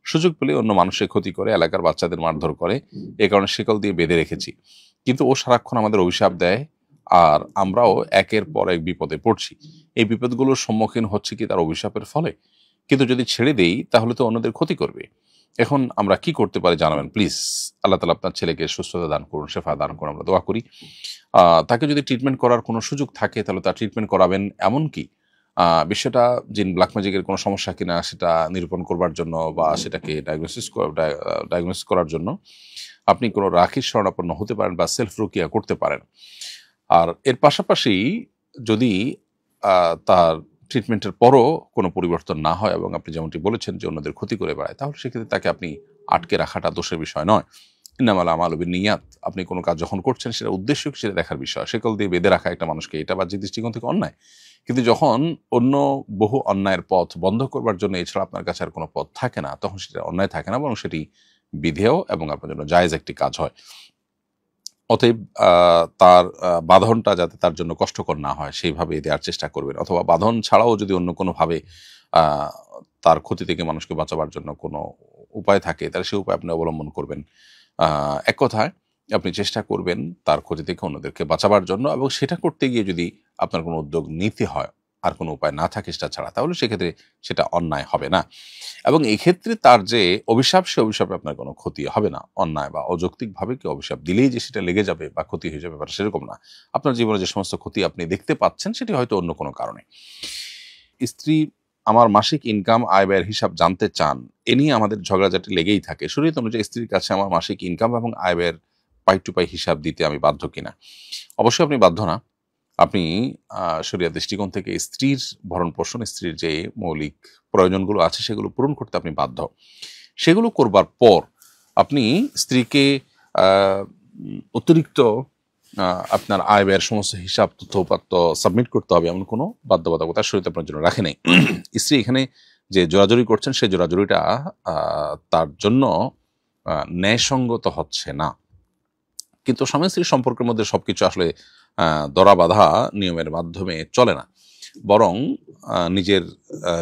সুযোগ পেলে অন্য মানুষের ক্ষতি করে, এলাকার বাচ্চাদের মারধর করে, এ কারণে শিকল দিয়ে বেঁধে রেখেছি। কিন্তু ও সারাক্ষণ আমাদের অভিশাপ দেয়, আর আমরাও একের পর এক বিপদে পড়ছি। এই বিপদগুলোর সম্মুখীন হচ্ছে কি তার অভিশাপের ফলে? কিন্তু যদি ছেড়ে দেই তাহলে তো অন্যদের ক্ষতি করবে। এখন আমরা কি করতে পারি জানাবেন প্লিজ। আল্লাহ তাআলা আপনার ছেলেকে সুস্থতা দান করুন, শেফা দান করুন, আমরা দোয়া করি। তাকে যদি ট্রিটমেন্ট করার কোনো সুযোগ থাকে তাহলে তার ট্রিটমেন্ট করাবেন। এমনকি বিষয়টা জিন ব্ল্যাক ম্যাজিকের কোনো সমস্যা কিনা সেটা নিরূপণ করবার জন্য বা সেটাকে ডায়াগনোসিস করার জন্য আপনি কোনো রাখির শরণাপন্ন হতে পারেন বা সেলফ রুকিয়া করতে পারেন। আর এর পাশাপাশি যদি তার ট্রিটমেন্টের পরও কোনো পরিবর্তন না হয় এবং আপনি যেমনটি বলেছেন যে অন্যদের ক্ষতি করে বেড়ায়, তাহলে সেক্ষেত্রে তাকে আপনি আটকে রাখাটা দোষের বিষয় নয়। ইন্নামাল আমালু বিন্নিয়াত। আপনি কোনো কাজ যখন করছেন সেটা উদ্দেশ্য কি সেটা দেখার বিষয়। শিকল দিয়ে বেঁধে রাখা একটা মানুষকে, এটা বাহ্যিক দৃষ্টিকোণ থেকে অন্যায়। কিন্তু যখন অন্য বহু অন্যায়ের পথ বন্ধ করবার জন্য এছাড়া আপনার কাছে আর কোনো পথ থাকে না, তখন সেটা অন্যায় থাকে না, বরং সেটি বিধেয় এবং আপনার জন্য জায়েজ একটি কাজ হয়। অতএব তার বাঁধনটা যাতে তার জন্য কষ্টকর না হয় সেইভাবে দেওয়ার চেষ্টা করবেন, অথবা বাঁধন ছাড়াও যদি অন্য কোনোভাবে তার ক্ষতি থেকে মানুষকে বাঁচাবার জন্য কোনো উপায় থাকে তাহলে সেই উপায় আপনি অবলম্বন করবেন। এক কথায় আপনি চেষ্টা করবেন তার ক্ষতি থেকে অন্যদেরকে বাঁচাবার জন্য, এবং সেটা করতে গিয়ে যদি আপনার কোনো উদ্যোগ নিতে হয় আর কোনো উপায় না থাকে সেটা ছাড়া, তাহলে সেক্ষেত্রে সেটা অন্যায় হবে না। এবং এই ক্ষেত্রে তার যে অভিশাপ, সে অভিশাপে আপনার কোনো ক্ষতি হবে না। অন্যায় বা অযৌক্তিকভাবে কেউ অভিশাপ দিলেই যে সেটা লেগে যাবে বা ক্ষতি হয়ে যাবে ব্যাপারটা সেরকম না। আপনার জীবনে যে সমস্ত ক্ষতি আপনি দেখতে পাচ্ছেন সেটি হয়তো অন্য কোনো কারণে। স্ত্রী আমার মাসিক ইনকাম আয় ব্যয়ের হিসাব জানতে চান, এ নিয়ে আমাদের ঝগড়াঝাটি লেগেই থাকে। শরীয়ত অনুযায়ী স্ত্রীর কাছে আমার মাসিক ইনকাম এবং আয় ব্যয়ের পাই টু পাই হিসাব দিতে আমি বাধ্য কিনা? অবশ্যই আপনি বাধ্য না। আপনি শরিয়ার দৃষ্টিকোণ থেকে স্ত্রীর ভরণ পোষণ, স্ত্রীর যে মৌলিক প্রয়োজনগুলো আছে সেগুলো পূরণ করতে আপনি বাধ্য। সেগুলো করবার পর আপনি স্ত্রীকে অতিরিক্ত আপনার আয় ব্যয়ের সমস্ত হিসাব তথ্যপাত্র সাবমিট করতে হবে এমন কোনো বাধ্যবাধকতা শরীয়ত আপনার জন্য রাখে নাই। স্ত্রী এখানে যে জোরাজুরি করছেন সেই জোরাজুরিটা তার জন্য ন্যায়সঙ্গত হচ্ছে না। কিন্তু স্বামী স্ত্রীর সম্পর্কের মধ্যে সবকিছু আসলে দরা বাঁধা নিয়মের মাধ্যমে চলে না, বরং নিজের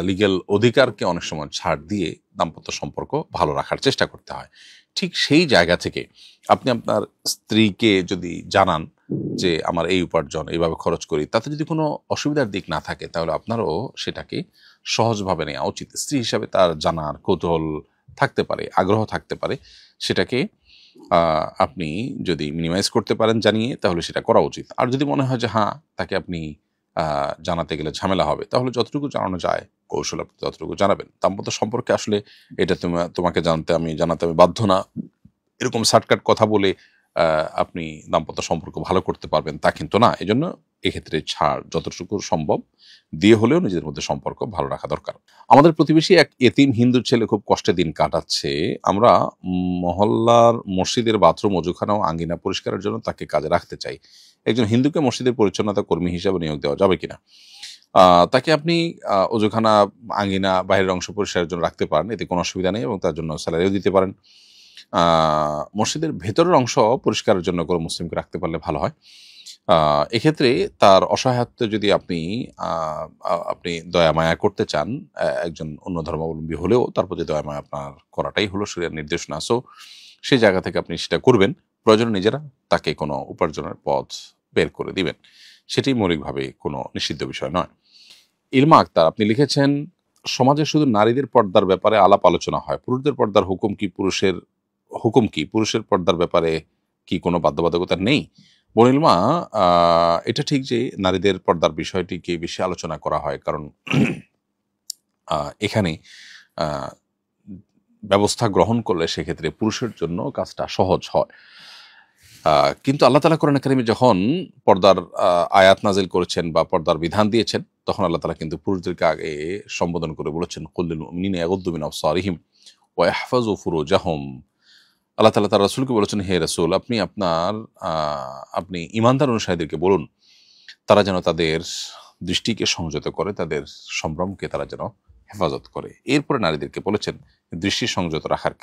লিগ্যাল অধিকারকে অনেক সময় ছাড় দিয়ে দাম্পত্য সম্পর্ক ভালো রাখার চেষ্টা করতে হয়। ঠিক সেই জায়গা থেকে আপনি আপনার স্ত্রীকে যদি জানান যে আমার এই উপার্জন এইভাবে খরচ করি, তাতে যদি কোনো অসুবিধার দিক না থাকে তাহলে আপনারও সেটাকে সহজভাবে নেওয়া উচিত। স্ত্রী হিসাবে তার জানার কৌতূহল থাকতে পারে, আগ্রহ থাকতে পারে, সেটাকে আপনি যদি মিনিমাইজ করতে পারেন জানিয়ে, তাহলে সেটা করা উচিত। আর যদি মনে হয় যে হ্যাঁ তাকে আপনি জানাতে গেলে ঝামেলা হবে, তাহলে যতটুকু জানানো যায় কৌশল আপনি ততটুকু জানাবেন। দাম্পত্য সম্পর্কে আসলে এটা তোমাকে জানাতে আমি বাধ্য না, এরকম শর্টকাট কথা বলে আপনি দাম্পত্য সম্পর্ক ভালো করতে পারবেন তা কিন্তু না। এজন্য এক্ষেত্রে ছাড় যতটুকু সম্ভব দিয়ে হলেও নিজেদের মধ্যে সম্পর্ক ভালো রাখা দরকার। আমাদের প্রতিবেশী এক এতিম হিন্দু ছেলে খুব কষ্টে দিন কাটাচ্ছে। আমরা মহল্লার মসজিদের বাথরুম, অজুখানা ও আঙ্গিনা পরিষ্কারের জন্য তাকে কাজে রাখতে চাই। একজন হিন্দুকে মসজিদের পরিচ্ছন্নতা কর্মী হিসাবে নিয়োগ দেওয়া যাবে কিনা? তাকে আপনি অজুখানা, আঙ্গিনা, বাইরের অংশ পরিষ্কারের জন্য রাখতে পারেন, এতে কোনো অসুবিধা নেই, এবং তার জন্য স্যালারিও দিতে পারেন। মসজিদের ভেতরের অংশ পরিষ্কারের জন্য কোনো মুসলিমকে রাখতে পারলে ভালো হয়। এক্ষেত্রে তার অসহায়ত্ব যদি আপনি দয়া মায়া করতে চান, একজন অন্য ধর্মাবলম্বী হলেও তার প্রতি দয়া মায়া আপনার করাটাই হলো শরীয়তের নির্দেশনা। সো সেই জায়গা থেকে আপনি সেটা করবেন। প্রয়োজনে নিজেরা তাকে কোনো উপার্জনের পথ বের করে দিবেন, সেটি মৌলিকভাবে কোনো নিষিদ্ধ বিষয় নয়। ইলমা আক্তার আপনি লিখেছেন, সমাজে শুধু নারীদের পর্দার ব্যাপারে আলাপ আলোচনা হয়, পুরুষদের পর্দার হুকুম কি? পুরুষের পর্দার ব্যাপারে কি কোনো বাধ্যবাধকতা নেই? বনিলমা, এটা ঠিক যে নারীদের পর্দার বিষয়টিকে বেশি আলোচনা করা হয়, কারণ এখানে ব্যবস্থা গ্রহণ করলে সেক্ষেত্রে পুরুষের জন্য কাজটা সহজ হয়। কিন্তু আল্লাহ তাআলা কোরআন কারীমে যখন পর্দার আয়াত নাজিল করেছেন বা পর্দার বিধান দিয়েছেন, তখন আল্লাহ তাআলা কিন্তু পুরুষদেরকে আগে সম্বোধন করে বলেছেন, কুল লিল মুমিনিনা ইয়াগুদ্দু মিন আবসারিহিম ওয়া ইয়াহফাযু ফুরুজাহুম। আল্লাহ তাআলা তার রাসূলকে বলেছেন, হে রাসূল, আপনি ঈমানদার অনুসারীদেরকে বলুন তারা যেন তাদের দৃষ্টিকে সংযত করে, তাদের সম্ভ্রমকে তারা যেন হেফাজত করে। এরপরে নারীদেরকে বলেছেন দৃষ্টি সংযত রাখার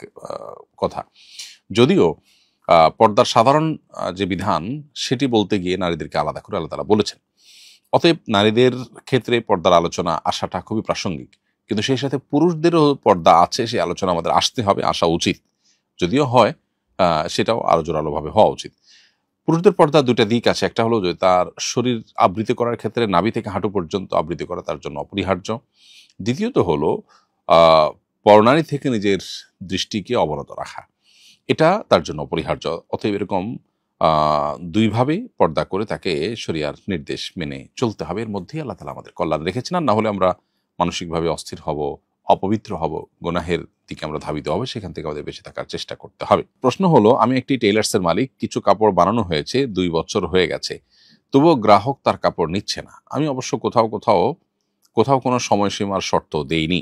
কথা। যদিও পর্দার সাধারণ যে বিধান সেটি বলতে গিয়ে নারীদেরকে আলাদা করে আল্লাহ তাআলা বলেছেন। অতএব নারীদের ক্ষেত্রে পর্দার আলোচনা আসাটা খুবই প্রাসঙ্গিক, কিন্তু সেই সাথে পুরুষদেরও পর্দা আছে, সেই আলোচনা আমাদের আসতে হবে, আসা উচিত। যদিও হয় সেটাও আরো জোরালোভাবে হওয়া উচিত। পুরুষদের পর্দার দুইটা দিক আছে। একটা হলো যে তার শরীর আবৃত করার ক্ষেত্রে নাভি থেকে হাঁটু পর্যন্ত আবৃত করা তার জন্য অপরিহার্য। দ্বিতীয়ত হলো পরনারী থেকে নিজের দৃষ্টিকে অবনত রাখা, এটা তার জন্য অপরিহার্য। অতএব এরকম দুইভাবে পর্দা করে তাকে শরিয়ার নির্দেশ মেনে চলতে হবে। এর মধ্যেই আল্লাহ তাআলা আমাদের কল্যাণ রেখেছেন। আর না হলে আমরা মানসিকভাবে অস্থির হব, অপবিত্র হব, গুনাহের দিকে আমরা ধাবিত হব। সেখান থেকে আমাদের বেঁচে থাকার চেষ্টা করতে হবে। প্রশ্ন হলো, আমি একটি টেইলার্সের মালিক, কিছু কাপড় বানানো হয়েছে, 2 বছর হয়ে গেছে, তবুও গ্রাহক তার কাপড় নিচ্ছে না। আমি অবশ্য কোথাও কোনো সময়সীমার শর্ত দেইনি।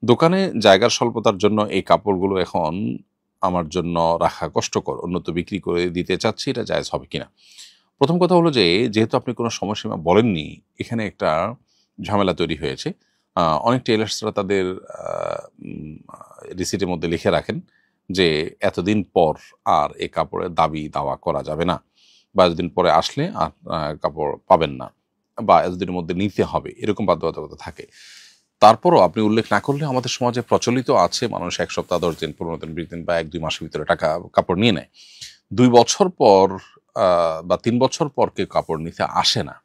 দোকানে জায়গার স্বল্পতার জন্য এই কাপড়গুলো এখন আমার জন্য রাখা কষ্টকর, অন্যত্র বিক্রি করে দিতে চাচ্ছি, এটা জায়েজ হবে কিনা? প্রথম কথা হলো যে, যেহেতু আপনি কোনো সময়সীমা বলেননি, এখানে একটা ঝামেলা তৈরি হয়েছে। অনেক টেইলার্সরা তাদের রিসিটের মধ্যে লিখে রাখেন যে এতদিন পর আর এই কাপড়ের দাবি দাওয়া করা যাবে না, বা এতদিন পরে আসলে আর কাপড় পাবেন না, বা এতদিনের মধ্যে নিতে হবে, এরকম বাধ্যবাধকতা থাকে। তারপরও আপনি উল্লেখ না করলে আমাদের সমাজে প্রচলিত আছে, মানুষ 1 সপ্তাহ, 10 দিন, 15 দিন, 20 দিন বা 1-2 মাসের ভিতরে কাপড় নিয়ে নেয়। 2 বছর পর বা 3 বছর পর কেউ কাপড় নিতে আসে না।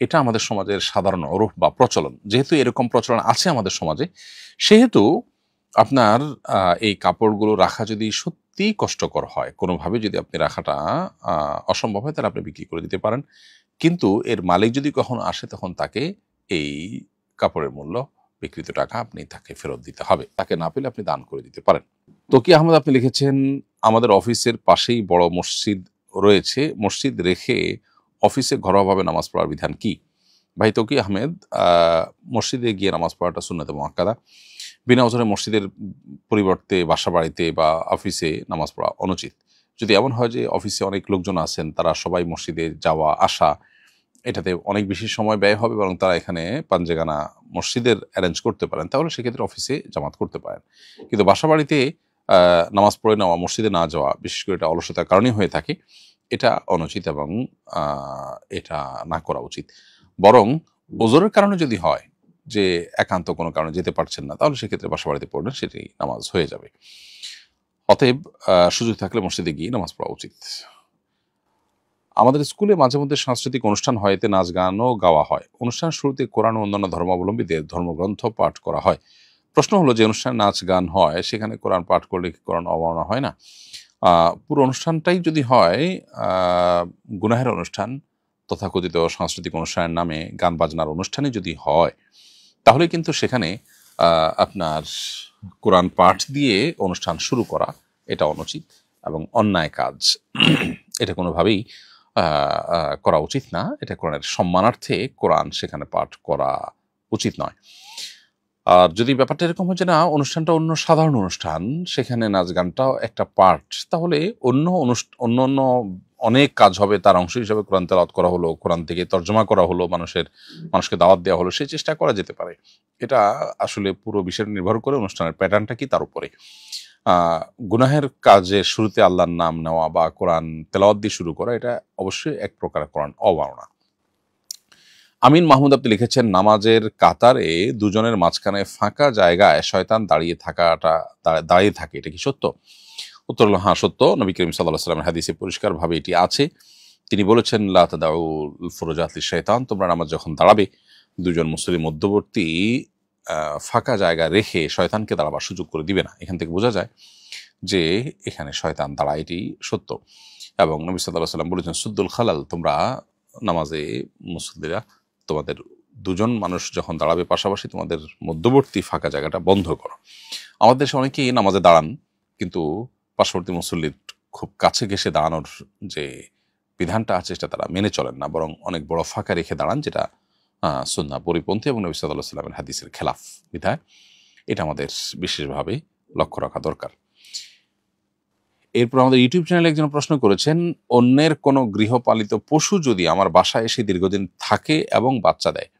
এটা আমাদের সমাজের সাধারণ অরূপ বা প্রচলন। যেহেতু এরকম প্রচলন আছে আমাদের সমাজে, সেহেতু আপনার এই কাপড়গুলো রাখা যদি সত্যিই কষ্টকর হয়, কোনোভাবে যদি আপনি রাখাটা অসম্ভব হয়, তাহলে আপনি বিক্রি করে দিতে পারেন। কিন্তু এর মালিক যদি কখনো আসে, তখন তাকে এই কাপড়ের মূল্য, বিক্রিত টাকা আপনি তাকে ফেরত দিতে হবে। তাকে না পেলে আপনি দান করে দিতে পারেন। তকি আহমদ আপনি লিখেছেন, আমাদের অফিসের পাশেই বড় মসজিদ রয়েছে, মসজিদ রেখে অফিসে ঘরোয়াভাবে নামাজ পড়ার বিধান কি? ভাই তকি আহমেদ, মসজিদে গিয়ে নামাজ পড়াটা সুন্নাতে মুআক্কাদা। বিনা ওজরে মসজিদের পরিবর্তে বাসা বাড়িতে বা অফিসে নামাজ পড়া অনুচিত। যদি এমন হয় যে অফিসে অনেক লোকজন আছেন, তারা সবাই মসজিদে যাওয়া আসা, এটাতে অনেক বেশি সময় ব্যয় হবে, বরং তারা এখানে পাঞ্জেগানা মসজিদের অ্যারেঞ্জ করতে পারেন, তাহলে সেক্ষেত্রে অফিসে জামাত করতে পারেন। কিন্তু বাসা বাড়িতে নামাজ পড়ে নেওয়া, মসজিদে না যাওয়া, বিশেষ করে এটা অলসতার কারণে হয়ে থাকে, এটা অনুচিত এবং এটা না করা উচিত। বরং ওজরের কারণে যদি হয় যে একান্ত কোনো কারণে যেতে পারছেন না, তাহলে সেক্ষেত্রে বাসা বাড়িতে পড়লেন, সেটি নামাজ হয়ে যাবে। অতএব সুযোগ থাকলে মসজিদে গিয়ে নামাজ পড়া উচিত। আমাদের স্কুলে মাঝে মধ্যে সাংস্কৃতিক অনুষ্ঠান হয়, এতে নাচ গানও গাওয়া হয়। অনুষ্ঠান শুরুতে কোরআন ও অন্যান্য ধর্মাবলম্বীদের ধর্মগ্রন্থ পাঠ করা হয়। প্রশ্ন হলো, যে অনুষ্ঠানে নাচ গান হয়, সেখানে কোরআন পাঠ করলে কি কোরআন অবমাননা হয় না? পুরো অনুষ্ঠানটাই যদি হয় গুনাহের অনুষ্ঠান, তথাকথিত সাংস্কৃতিক অনুষ্ঠানের নামে গান বাজনার অনুষ্ঠানে যদি হয়, তাহলে কিন্তু সেখানে আপনার কোরআন পাঠ দিয়ে অনুষ্ঠান শুরু করা, এটা অনুচিত এবং অন্যায় কাজ। এটা কোনোভাবেই করা উচিত না। এটা কোরআনের সম্মানার্থে কোরআন সেখানে পাঠ করা উচিত নয়। আর যদি ব্যাপারটা এরকম হয় যে না, অনুষ্ঠানটা অন্য সাধারণ অনুষ্ঠান, সেখানে নাচ গানটাও একটা পার্ট, তাহলে অন্য অনেক কাজ হবে, তার অংশ হিসাবে কোরআন তেলাওয়াত করা হলো, কোরআন থেকে তর্জমা করা হলো, মানুষকে দাওয়াত দেওয়া হলো, সেই চেষ্টা করা যেতে পারে। এটা আসলে পুরো বিষয় নির্ভর করে অনুষ্ঠানের প্যাটার্নটা কি তার উপরে। গুনাহের কাজে শুরুতে আল্লাহর নাম নেওয়া বা কোরআন তেলাওয়াত দিয়ে শুরু করা, এটা অবশ্যই এক প্রকার কোরআন অবমাননা। আমিন মাহমুদ আপনি লিখেছেন, নামাজের কাতারে দুজনের মাঝখানে ফাঁকা জায়গায় শয়তান দাঁড়িয়ে থাকে, এটা কি সত্য? উত্তর হলো হ্যাঁ, সত্য। নবী করিম সাল্লাল্লাহু আলাইহি ওয়াসাল্লামের হাদিসে পরিষ্কারভাবে এটি আছে। তিনি বলেছেন, লা তাদাউল ফুরুজাত লিশ-শাইতান, তোমরা নামাজ যখন দাঁড়াবে, দুজন মুসল্লি মধ্যবর্তী ফাঁকা জায়গা রেখে শয়তানকে দাঁড়াবার সুযোগ করে দিবে না। এখান থেকে বোঝা যায় যে এখানে শয়তান দাঁড়ায়, এটি সত্য। এবং নবী সাল্লাল্লাহু আলাইহি ওয়াসাল্লাম বলেছেন, সুদ্দুল খালাল, তোমরা নামাজে মুসল্লিরা তোমাদের দুজন মানুষ যখন দাঁড়াবে পাশাপাশি, তোমাদের মধ্যবর্তী ফাঁকা জায়গাটা বন্ধ করো। আমাদের দেশে অনেকেই নামাজে দাঁড়ান, কিন্তু পার্শ্ববর্তী মুসল্লির খুব কাছে ঘেঁষে দাঁড়ানোর যে বিধানটা আছে সেটা তারা মেনে চলেন না, বরং অনেক বড় ফাঁকা রেখে দাঁড়ান, যেটা সুন্নাহ পরিপন্থী এবং নবী সাল্লাল্লাহু আলাইহি ওয়াসাল্লামের হাদিসের খেলাফ বিধায়। এটা আমাদের বিশেষভাবে লক্ষ্য রাখা দরকার। এরপর আমাদের ইউটিউব চ্যানেলে একজন প্রশ্ন করেছেন, অন্যের কোনো গৃহপালিত পশু যদি আমার বাসায় এসে দীর্ঘদিন থাকে এবং বাচ্চা দেয়,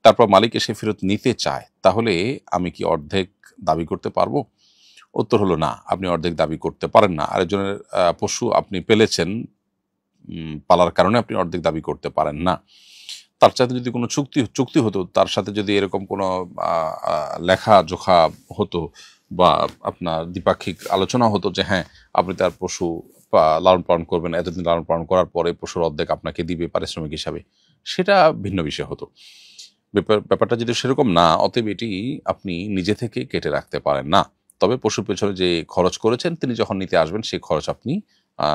তারপর মালিক এসে ফেরত নিতে চায়, তাহলে আমি কি অর্ধেক দাবি করতে পারবো? উত্তর হলো না, আপনি অর্ধেক দাবি করতে পারেন না। আরেকজনের পশু আপনি পেলেছেন, পালার কারণে আপনি অর্ধেক দাবি করতে পারেন না। তার সাথে যদি কোনো চুক্তি হতো, তার সাথে যদি এরকম কোনো লেখা জোখা হতো বা আপনার দ্বিপাক্ষিক আলোচনা হতো যে হ্যাঁ আপনি তার পশু লালন পালন করবেন, এতদিন লালন পালন করার পরে পশুর অর্ধেক আপনাকে দিবে পারিশ্রমিক হিসাবে, সেটা ভিন্ন বিষয় হতো। ব্যাপারটা যদি সেরকম না, অতএব এটি আপনি নিজে থেকে কেটে রাখতে পারেন না। তবে পশুর পেছনে যে খরচ করেছেন, তিনি যখন নিতে আসবেন সেই খরচ আপনি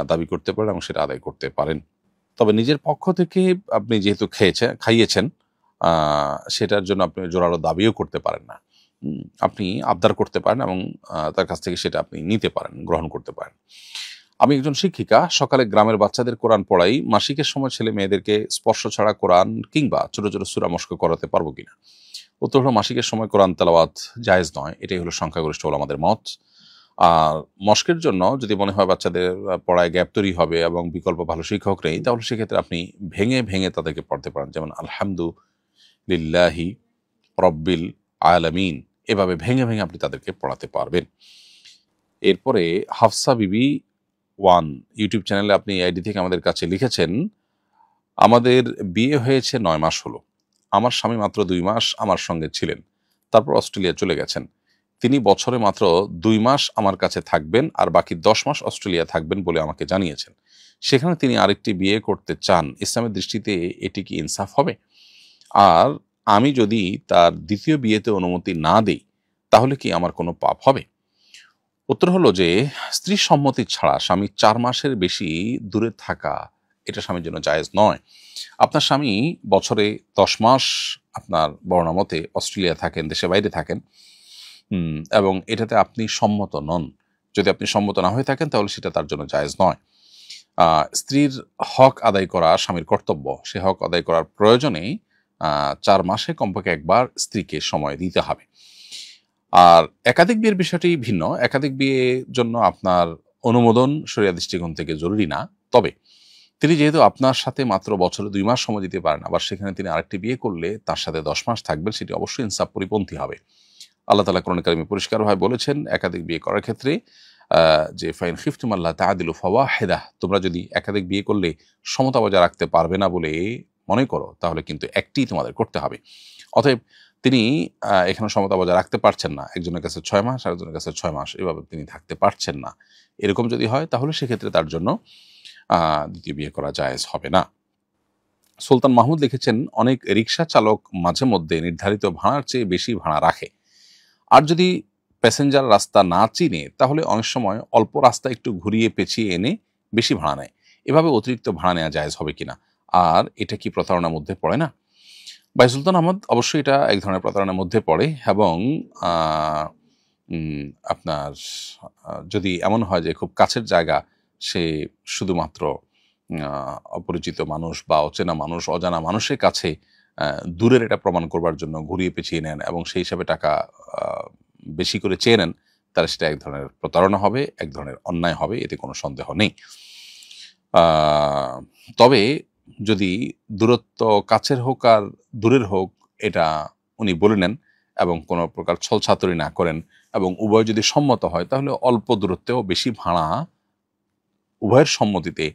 দাবি করতে পারেন এবং সেটা আদায় করতে পারেন। তবে নিজের পক্ষ থেকে আপনি যেহেতু খাইয়েছেন, সেটার জন্য আপনি জোরালো দাবিও করতে পারেন না। আপনি আবদার করতে পারেন এবং তার কাছ থেকে সেটা আপনি নিতে পারেন, গ্রহণ করতে পারেন। আমি একজন শিক্ষিকা, সকালে গ্রামের বাচ্চাদের কোরআন পড়াই। মাসিকের সময় ছেলে মেয়েদেরকে স্পর্শ ছাড়া কোরআন কিংবা ছোট ছোট সূরা মস্ক করাতে পারবো কিনা? উত্তর হলো, মাসিকের সময় কোরআন তেলাওয়াত জায়েজ নয়। এটাই হলো সংখ্যাগরিষ্ঠ ওলামাদের মত। আর মস্কের জন্য যদি মনে হয় বাচ্চাদের পড়ায় গ্যাপ তৈরি হবে এবং বিকল্প ভালো শিক্ষক নেই, তাহলে সেক্ষেত্রে আপনি ভেঙে ভেঙে তাদেরকে পড়তে পারেন। যেমন আলহামদুলিল্লাহি রব্বিল আলামিন, এভাবে ভেঙে ভেঙে আপনি তাদেরকে পড়াতে পারবেন। এরপরে হাফসা বিবি 1 ইউটিউব চ্যানেলে আপনি আইডি থেকে আমাদের কাছে লিখেছেন, আমাদের বিয়ে হয়েছে 9 মাস হলো। আমার স্বামী মাত্র 2 মাস আমার সঙ্গে ছিলেন, তারপর অস্ট্রেলিয়া চলে গেছেন। তিনি বছরে মাত্র 2 মাস আমার কাছে থাকবেন আর বাকি 10 মাস অস্ট্রেলিয়া থাকবেন বলে আমাকে জানিয়েছেন। সেখানে তিনি আরেকটি বিয়ে করতে চান। ইসলামের দৃষ্টিতে এটি কি ইনসাফ হবে? আর আমি যদি তার দ্বিতীয় বিয়েতে অনুমতি না দিই, তাহলে কি আমার কোনো পাপ হবে? উত্তর হলো যে স্ত্রীর সম্মতি ছাড়া স্বামী 4 মাসের বেশি দূরে থাকা, এটা স্বামীর জন্য জায়েজ নয়। আপনার স্বামী বছরে 10 মাস আপনার বর্ণনা মতে অস্ট্রেলিয়া থাকেন, দেশে বাইরে থাকেন, এবং এটাতে আপনি সম্মত নন। যদি আপনি সম্মত না হয়ে থাকেন, তাহলে সেটা তার জন্য জায়েজ নয়। স্ত্রীর হক আদায় করা স্বামীর কর্তব্য। সে হক আদায় করার প্রয়োজনে 4 মাসে কমপক্ষে একবার স্ত্রীকে সময় দিতে হবে। আর একাধিক বিয়ের বিষয়টি ভিন্ন। একাধিক বিয়ের জন্য আপনার অনুমোদন শরিয়া দৃষ্টিকোণ থেকে জরুরি না। তবে তিনি যেহেতু আপনার সাথে মাত্র বছরে 2 মাস সময় দিতে পারেন, আবার সেখানে তিনি আরেকটি বিয়ে করলে তার সাথে 10 মাস থাকবেন, সেটি অবশ্যই ইনসাফ পরিপন্থী হবে। আল্লাহ তাআলা কোরআন কারিমে পরিষ্কারভাবে বলেছেন একাধিক বিয়ে করার ক্ষেত্রে যে ফাইন খিফতুম আল্লাহ তাআদিলু ফাওয়াহিদা, তোমরা যদি একাধিক বিয়ে করলে সমতা বজায় রাখতে পারবে না বলে মনে করো, তাহলে কিন্তু একটি তোমাদের করতে হবে। অতএব তিনি এখানে সমতা বজায় রাখতে পারছেন না। একজনের কাছে 6 মাস, আরেকজনের কাছে 6 মাস, এভাবে তিনি থাকতে পারছেন না। এরকম যদি হয়, তাহলে সেক্ষেত্রে তার জন্য দ্বিতীয় বিয়ে করা জায়েজ হবে না। সুলতান মাহমুদ লিখেছেন, অনেক রিক্সা চালক মাঝে মধ্যে নির্ধারিত ভাড়ার চেয়ে বেশি ভাড়া রাখে। আর যদি প্যাসেঞ্জার রাস্তা না চিনে, তাহলে অনেক সময় অল্প রাস্তা একটু ঘুরিয়ে পেঁচিয়ে এনে বেশি ভাড়া নেয়। এভাবে অতিরিক্ত ভাড়া নেওয়া জায়েজ হবে কিনা? আর এটা কি প্রতারণার মধ্যে পড়ে না? ভাই সুলতান আহমদ, অবশ্যই এটা এক ধরনের প্রতারণার মধ্যে পড়ে। এবং আপনার যদি এমন হয় যে খুব কাছের জায়গা, সে শুধুমাত্র অপরিচিত মানুষ বা অচেনা মানুষ, অজানা মানুষের কাছে দূরের এটা প্রমাণ করবার জন্য ঘুরিয়ে পেঁচিয়ে নেন এবং সেই হিসাবে টাকা বেশি করে চেয়ে নেন, তাহলে সেটা এক ধরনের প্রতারণা হবে, এক ধরনের অন্যায় হবে, এতে কোনো সন্দেহ নেই। তবে যদি দূরত্ব কাছের হোক আর দূরের হোক, এটা উনি বলে নেন এবং কোনো প্রকার ছলছাতুরি না করেন এবং উভয় যদি সম্মত হয়, তাহলে অল্প দূরত্বেও বেশি ভাড়া উভয়ের সম্মতিতে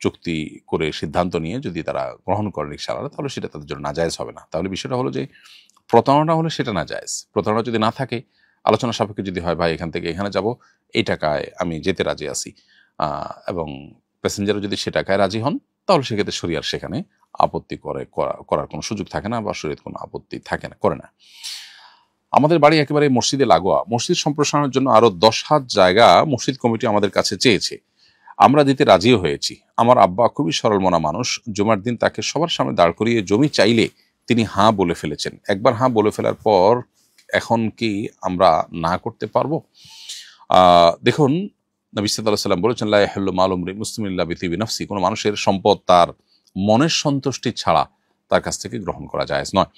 চুক্তি করে সিদ্ধান্ত নিয়ে যদি তারা গ্রহণ করে রিকশাওয়ালা, তাহলে সেটা তাদের জন্য নাজায়েজ হবে না। তাহলে বিষয়টা হলো যে প্রতারণা হলে সেটা নাজায়েজ। প্রতারণা যদি না থাকে, আলোচনা সাপেক্ষে যদি হয়, ভাই এখান থেকে এখানে যাব, এই টাকায় আমি যেতে রাজি আছি, এবং প্যাসেঞ্জারও যদি সে টাকায় রাজি হন, তাহলে সেক্ষেত্রে শরিয়ার সেখানে আপত্তি করার কোনো সুযোগ থাকে না বা শরীয়ত কোনো আপত্তি থাকে না, করে না। আমাদের বাড়ি একেবারে মসজিদে লাগোয়া। মসজিদ সম্প্রসারণের জন্য আরো 10 হাত জায়গা মসজিদ কমিটি আমাদের কাছে চেয়েছে। আমরা দিতে রাজিও হয়েছি। আমার আব্বা খুবই সরল মনা মানুষ। জুমার দিন তাকে সবার সামনে দাঁড় করিয়ে জমি চাইলে তিনি হাঁ বলে ফেলেছেন। একবার হাঁ বলে ফেলার পর এখন কি আমরা না করতে পারবো? দেখুন, নবী সাল্লাল্লাহু আলাইহি ওয়াসাল্লাম বলেছেন, লা ইয়াহিল্লু মালু ইমরিইন মুসলিমিন ইল্লা বিতিবি নাফসি, কোনো মানুষের সম্পদ তার মনের সন্তুষ্টি ছাড়া তার কাছ থেকে গ্রহণ করা জায়েজ নয়।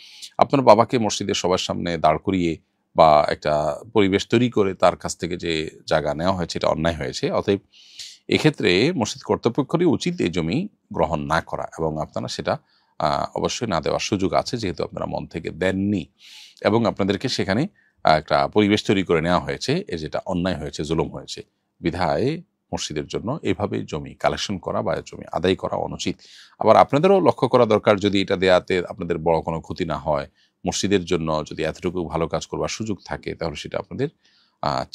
আপনার বাবাকে মসজিদের সবার সামনে দাঁড় করিয়ে বা একটা পরিবেশ তৈরি করে তার কাছ থেকে যে জায়গা নেওয়া হয়েছে এটা অন্যায় হয়েছে। অতএব এক্ষেত্রে মসজিদ কর্তৃপক্ষেরই উচিত এই জমি গ্রহণ না করা, এবং আপনারা সেটা অবশ্যই না দেওয়ার সুযোগ আছে, যেহেতু আপনারা মন থেকে দেননি এবং আপনাদেরকে সেখানে একটা পরিবেশ তৈরি করে নেওয়া হয়েছে, যেটা অন্যায় হয়েছে, জুলুম হয়েছে। বিধায় মসজিদের জন্য এভাবে জমি কালেকশন করা বা জমি আদায় করা অনুচিত। আবার আপনাদেরও লক্ষ্য করা দরকার, যদি এটা দেয়াতে আপনাদের বড় কোনো ক্ষতি না হয়, মসজিদের জন্য যদি এতটুকু ভালো কাজ করবার সুযোগ থাকে, তাহলে সেটা আপনাদের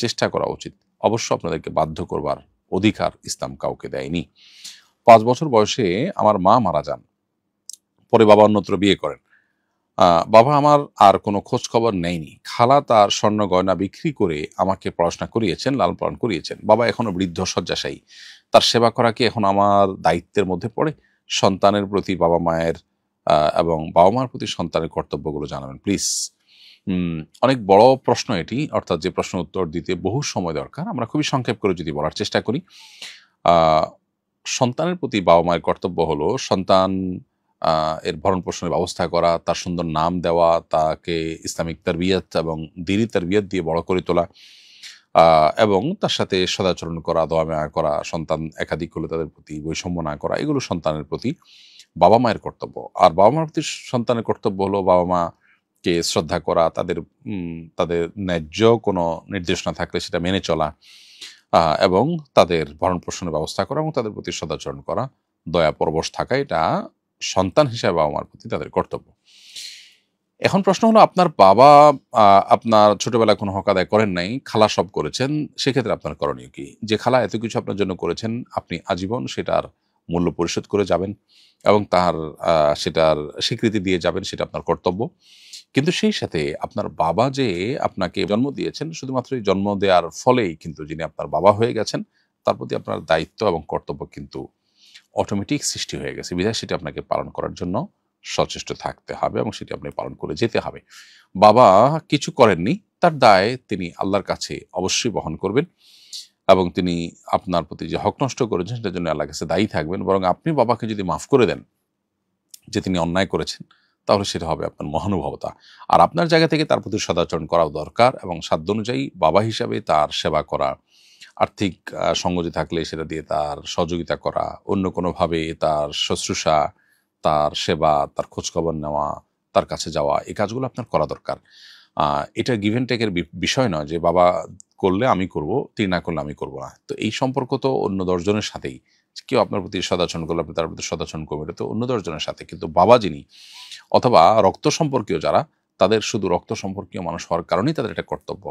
চেষ্টা করা উচিত। অবশ্য আপনাদেরকে বাধ্য করবার অধিকার ইসলাম কাউকে দেয়নি। 5 বছর বয়সে আমার মা মারা যান, পরে বাবা অন্যত্র বিয়ে করেন। বাবা আমার আর কোনো খোঁজ খবর নেয়নি। খালা তার স্বর্ণ গয়না বিক্রি করে আমাকে পড়াশোনা করিয়েছেন, লালন পালন করিয়েছেন। বাবা এখনো বৃদ্ধ শয্যাশায়ী। তার সেবা করা কি এখন আমার দায়িত্বের মধ্যে পড়ে? সন্তানের প্রতি বাবা মায়ের এবং বাবা মার প্রতি সন্তানের কর্তব্যগুলো জানাবেন প্লিজ। অনেক বড় প্রশ্ন এটি, অর্থাৎ যে প্রশ্ন উত্তর দিতে বহু সময় দরকার। আমরা খুবই সংক্ষেপ করে যদি বলার চেষ্টা করি, সন্তানের প্রতি বাবা মায়ের কর্তব্য হলো সন্তান এর ভরণ পোষণের ব্যবস্থা করা, তার সুন্দর নাম দেওয়া, তাকে ইসলামিক তারবিয়াত এবং দ্বীনি তারবিয়াত দিয়ে বড় করে তোলা, এবং তার সাথে সদাচরণ করা, দোয়া মায়া করা, সন্তান একাধিক হলে তাদের প্রতি বৈষম্য না করা, এগুলো সন্তানের প্রতি বাবা মায়ের কর্তব্য। আর বাবা মার প্রতি সন্তানের কর্তব্য হলো বাবা মাকে শ্রদ্ধা করা, তাদের ন্যায্য কোনো নির্দেশনা থাকলে সেটা মেনে চলা, এবং তাদের ভরণ পোষণের ব্যবস্থা করা এবং তাদের প্রতি সদাচরণ করা, দয়া পরবশ থাকা, এটা সন্তান হিসেবে বাবা মার প্রতি তাদের কর্তব্য। এখন প্রশ্ন হলো, আপনার বাবা আপনার ছোটবেলায় কোনো হক আদায় করেন নাই, খালা সব করেছেন, সেক্ষেত্রে আপনার করণীয় কি? যে খালা এত কিছু আপনার জন্য করেছেন, আপনি আজীবন সেটার মূল্য পরিশোধ করে যাবেন এবং তার সেটার স্বীকৃতি দিয়ে যাবেন, সেটা আপনার কর্তব্য। কিন্তু সেই সাথে আপনার বাবা যে আপনাকে জন্ম দিয়েছেন, শুধুমাত্র এই জন্ম দেওয়ার ফলেই কিন্তু যিনি আপনার বাবা হয়ে গেছেন, তার প্রতি আপনার দায়িত্ব এবং কর্তব্য কিন্তু অটোমেটিক সৃষ্টি হয়ে গেছে। বিধায় সেটা আপনাকে পালন করার জন্য সচেষ্ট থাকতে হবে এবং সেটি আপনি পালন করে যেতে হবে। বাবা কিছু করেননি, তার দায় তিনি আল্লাহর কাছে অবশ্যই বহন করবেন এবং তিনি আপনার প্রতি যে হক নষ্ট করেছেন সেটার জন্য আল্লাহর কাছে দায়ী থাকবেন। বরং আপনি বাবাকে যদি মাফ করে দেন যে তিনি অন্যায় করেছেন, তাহলে সেটা হবে আপনার মহানুভবতা। আর আপনার জায়গা থেকে তার প্রতি সদাচরণ করাও দরকার এবং সাধ্য অনুযায়ী বাবা হিসাবে তার সেবা করা, আর্থিক সঙ্গতি থাকলে সেটা দিয়ে তার সহযোগিতা করা, অন্য কোনোভাবে তার শুশ্রূষা, তার সেবা, তার খোঁজখবর নেওয়া, তার কাছে যাওয়া, এই কাজগুলো আপনার করা দরকার। এটা গিভ অ্যান্ড টেকের বিষয় নয় যে বাবা করলে আমি করব, তিনি না করলে আমি করব না। তো এই সম্পর্ক তো অন্য 10 জনের সাথেই। কেউ আপনার প্রতি সদাচরণ করলে আপনি তার প্রতি সদাচরণ করবেন, এটা তো অন্য 10 জনের সাথে। কিন্তু বাবা যিনি, অথবা রক্ত সম্পর্কীয় যারা, তাদের শুধু রক্ত সম্পর্কীয় মানুষ হওয়ার কারণেই তাদের একটা কর্তব্য,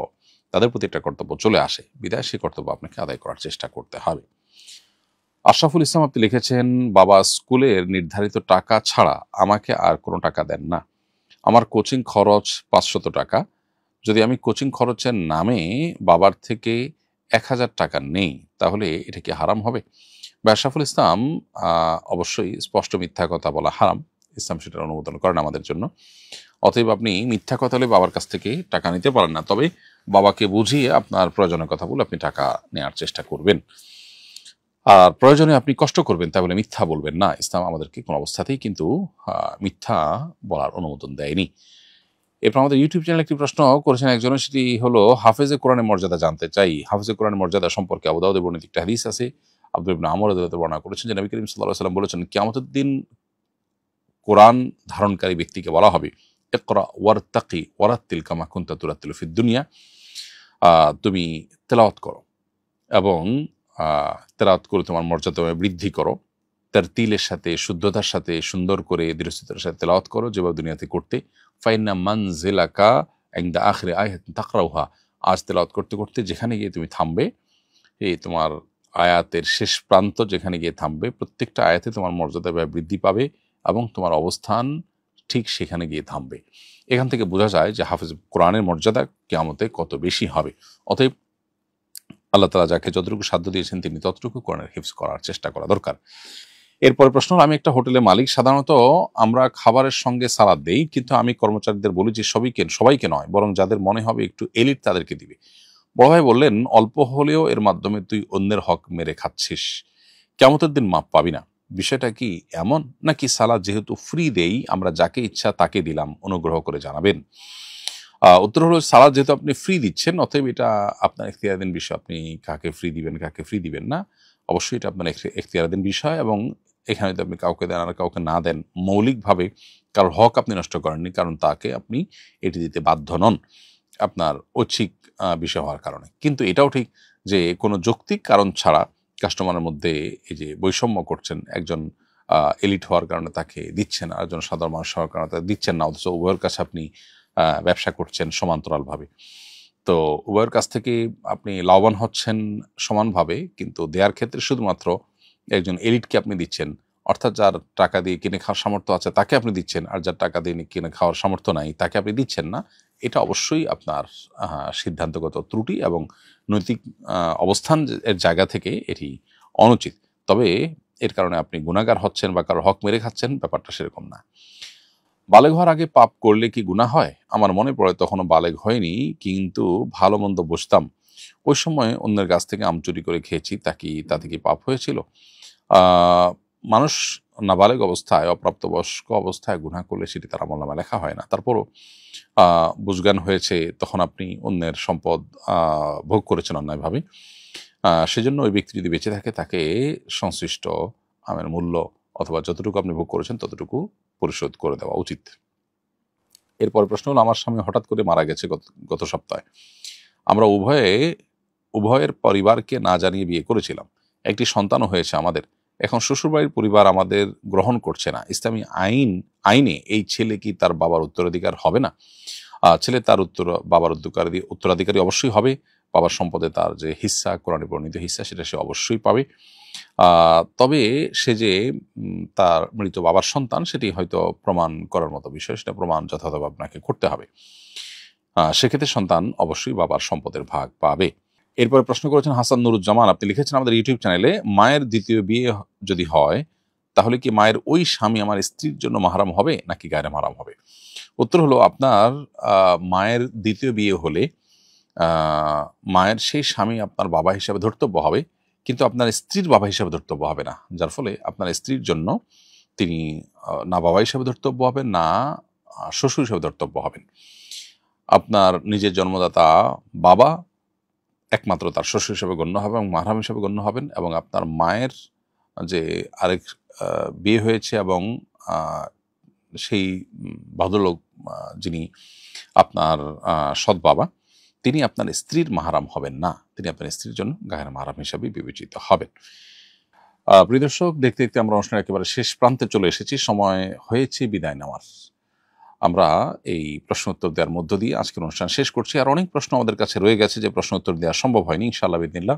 তাদের প্রতি একটা কর্তব্য চলে আসে। বিধায় সেই কর্তব্য আপনাকে আদায় করার চেষ্টা করতে হবে। আশরাফুল ইসলাম আপনি লিখেছেন, বাবা স্কুলের নির্ধারিত টাকা ছাড়া আমাকে আর কোনো টাকা দেন না। আমার কোচিং খরচ 500 টাকা। যদি আমি কোচিং খরচের নামে বাবার থেকে 1000 টাকা নেই, তাহলে এটা কি হারাম হবে? আশরাফুল ইসলাম, অবশ্যই স্পষ্ট মিথ্যা কথা বলা হারাম, ইসলাম সেটার অনুমোদন করেন আমাদের জন্য। অতএব আপনি মিথ্যা কথা হলে বাবার কাছ থেকে টাকা নিতে পারেন না। তবে বাবাকে বুঝিয়ে আপনার প্রয়োজনের কথা বলে আপনি টাকা নেওয়ার চেষ্টা করবেন, আর প্রয়োজনে আপনি কষ্ট করবেন, তাহলে মিথ্যা বলবেন না। ইসলাম আমাদেরকে কোনো অবস্থাতেই কিন্তু মিথ্যা বলার অনুমোদন দেয়নি। এরপর আমাদের ইউটিউব চ্যানেলে একটি প্রশ্ন করেছেন একজন, সেটি হলো হাফেজে কোরআনের মর্যাদা জানতে চাই। হাফেজে কোরআনের মর্যাদা সম্পর্কে আবু দাউদে বর্ণিত একটা হাদিস আছে, আব্দুল ইবনে আমর রাদিয়াল্লাহু বর্ণনা করেছেন যে নবী করিম সাল্লাল্লাহু আলাইহি ওয়াসাল্লাম বলেছেন, কিয়ামতের দিন কোরআন ধারণকারী ব্যক্তিকে বলা হবে, ইকরা ওয়ারতাকি ওয়ারাত্তিল কামা কুনতা তুরাত্তিলু ফিদ দুনিয়া। তুমি তেলাওয়াত করো এবং তেলাওয়াত করে তোমার মর্যাদা বৃদ্ধি করো, তার তিলের সাথে, শুদ্ধতার সাথে, সুন্দর করে দৃঢ়তার সাথে তেলাওয়াত করো যেভাবে দুনিয়াতে করতে। ফাইন্না মানজিলাকা ইনদা আখিরি আয়াতিন তাকরাউহা। আজ তেলাওয়াত করতে করতে যেখানে গিয়ে তুমি থামবে, এই তোমার আয়াতের শেষ প্রান্ত যেখানে গিয়ে থামবে, প্রত্যেকটা আয়াতে তোমার মর্যাদা বৃদ্ধি পাবে এবং তোমার অবস্থান ঠিক সেখানে গিয়ে থামবে। এখান থেকে বোঝা যায় যে হাফেজ কোরআনের মর্যাদা কিয়ামতে কত বেশি হবে। অতএব আল্লাহ তাআলা যাকে যতটুকু সাধ্য দিয়েছেন তিনি ততটুকু কোরআনের হিফজ করার চেষ্টা করা দরকার। এরপরে প্রশ্ন হলো, আমি একটা হোটেলে মালিক, সাধারণত আমরা খাবারের সঙ্গে সালাদ দেই, কিন্তু আমি কর্মচারীদের বলি যে সবাইকে নয়, বরং যাদের মনে হবে একটু এলিট তাদেরকে দিবে। বড় ভাই বললেন, অল্প হলেও এর মাধ্যমে তুই অন্যের হক মেরে খাচ্ছিস, কিয়ামতের দিন মাপ পাবি না। বিষয়টা কি এমন, নাকি সালাদ যেহেতু ফ্রি দেই আমরা যাকে ইচ্ছা তাকে দিলাম? অনুগ্রহ করে জানাবেন। উত্তর হলো সালাদ যেহেতু আপনি ফ্রি দিচ্ছেন, অতএব এটা আপনার এখতিয়ারাধীন বিষয়, আপনি কাকে ফ্রি দিবেন কাকে ফ্রি দিবেন না, অবশ্যই এটা আপনার এখতিয়ারাধীন বিষয়। এবং এখানে যদি আপনি কাউকে দেন আর কাউকে না দেন, মৌলিকভাবে কারোর হক আপনি নষ্ট করেননি, কারণ তাকে আপনি এটি দিতে বাধ্য নন আপনার ঐচ্ছিক বিষয় হওয়ার কারণে। কিন্তু এটাও ঠিক যে কোনো যৌক্তিক কারণ ছাড়া কাস্টমারের মধ্যে এই যে বৈষম্য করছেন, একজন এলিট হওয়ার কারণে তাকে দিচ্ছেন, আর একজন সাধারণ মানুষ হওয়ার কারণে তাকে দিচ্ছেন না, অথচ উভয়ের কাছে আপনি ব্যবসা করছেন সমান্তরালভাবে। তো উভয়ের কাছ থেকে আপনি লাভবান হচ্ছেন সমানভাবে, কিন্তু দেওয়ার ক্ষেত্রে শুধুমাত্র একজন এলিটকে আপনি দিচ্ছেন, অর্থাৎ যার টাকা দিয়ে কিনে খাওয়ার সামর্থ্য আছে তাকে আপনি দিচ্ছেন, আর যার টাকা দিয়ে কিনে খাওয়ার সামর্থ্য নাই তাকে আপনি দিচ্ছেন না। এটা অবশ্যই আপনার সিদ্ধান্তগত ত্রুটি এবং নৈতিক অবস্থান এর জায়গা থেকে এটি অনুচিত। তবে এর কারণে আপনি গুনাহগার হচ্ছেন বা কারো হক মেরে খাচ্ছেন, ব্যাপারটা সেরকম না। বালেগ হওয়ার আগে পাপ করলে কি গুনাহ হয়? আমার মনে পড়ে তখনও বালেগ হয়নি, কিন্তু ভালো মন্দ বুঝতাম। ওই সময় অন্যের কাছ থেকে আম চুরি করে খেয়েছি, তাতে কি পাপ হয়েছিল? মানুষ নাবালেগ অবস্থায়, অপ্রাপ্তবয়স্ক অবস্থায় গুনাহ করলে সেটি তার আমলনামায় লেখা হয় না। তারপরও বুঝজ্ঞান হয়েছে, তখন আপনি অন্যের সম্পদ ভোগ করেছেন অন্যায়ভাবে, সেজন্য ওই ব্যক্তি যদি বেঁচে থাকে তাকে সংশ্লিষ্ট আমের মূল্য অথবা যতটুকু আপনি ভোগ করেছেন ততটুকু পরিশোধ করে দেওয়া উচিত। এরপরে প্রশ্ন হলো, আমার স্বামী হঠাৎ করে মারা গেছে গত সপ্তাহে। আমরা উভয়ের পরিবারকে না জানিয়ে বিয়ে করেছিলাম, একটি সন্তানও হয়েছে আমাদের। এখন শ্বশুরবাড়ির পরিবার আমাদের গ্রহণ করছে না। ইসলামী আইনে এই ছেলে কি তার বাবার উত্তরাধিকার হবে না? ছেলে তার বাবার উত্তরাধিকারী অবশ্যই হবে। বাবার সম্পদে তার যে হিস্সা, কোরআনে বর্ণিত হিস্সা, সেটা সে অবশ্যই পাবে। তবে সে যে তার মৃত বাবার সন্তান, সেটি হয়তো প্রমাণ করার মতো বিষয়, সেটা প্রমাণ যথাযথভাবে আপনাকে করতে হবে। সেক্ষেত্রে সন্তান অবশ্যই বাবার সম্পদের ভাগ পাবে। এরপরে প্রশ্ন করেছেন হাসান নুরুজ্জামান, আপনি লিখেছেন আমাদের ইউটিউব চ্যানেলে, মায়ের দ্বিতীয় বিয়ে যদি হয় তাহলে কি মায়ের ওই স্বামী আমার স্ত্রীর জন্য মাহরাম হবে নাকি গায়রে মাহরাম হবে? উত্তর হলো, আপনার মায়ের দ্বিতীয় বিয়ে হলে মায়ের সেই স্বামী আপনার বাবা হিসাবে ধর্তব্য হবে, কিন্তু আপনার স্ত্রীর বাবা হিসাবে ধর্তব্য হবে না। যার ফলে আপনার স্ত্রীর জন্য তিনি না বাবা হিসাবে ধর্তব্য হবেন, না শ্বশুর হিসাবে ধর্তব্য হবেন। আপনার নিজের জন্মদাতা বাবা একমাত্র তার শ্বশুর হিসাবে গণ্য হবে এবং মাহরাম হিসাবে গণ্য হবেন, এবং আপনার মায়ের যে আরেক বিয়ে হয়েছে এবং সেই ভদ্রলোক যিনি আপনার সৎ বাবা, তিনি আপনার স্ত্রীর মাহরাম হবেন না, তিনি আপনার স্ত্রীর জন্য গায়ের মাহরাম হিসাবে বিবেচিত হবেন। প্রিয় দর্শক, দেখতে দেখতে আমরা অনুষ্ঠানের একেবারে শেষ প্রান্তে চলে এসেছি, সময় হয়েছে বিদায় নেওয়ার। আমরা এই প্রশ্ন উত্তর দেওয়ার মধ্য দিয়ে আজকের অনুষ্ঠান শেষ করছি। আর অনেক প্রশ্ন আমাদের কাছে রয়ে গেছে যে প্রশ্ন উত্তর দেওয়া সম্ভব হয়নি। ইনশাআল্লাহ বিদিনিল্লাহ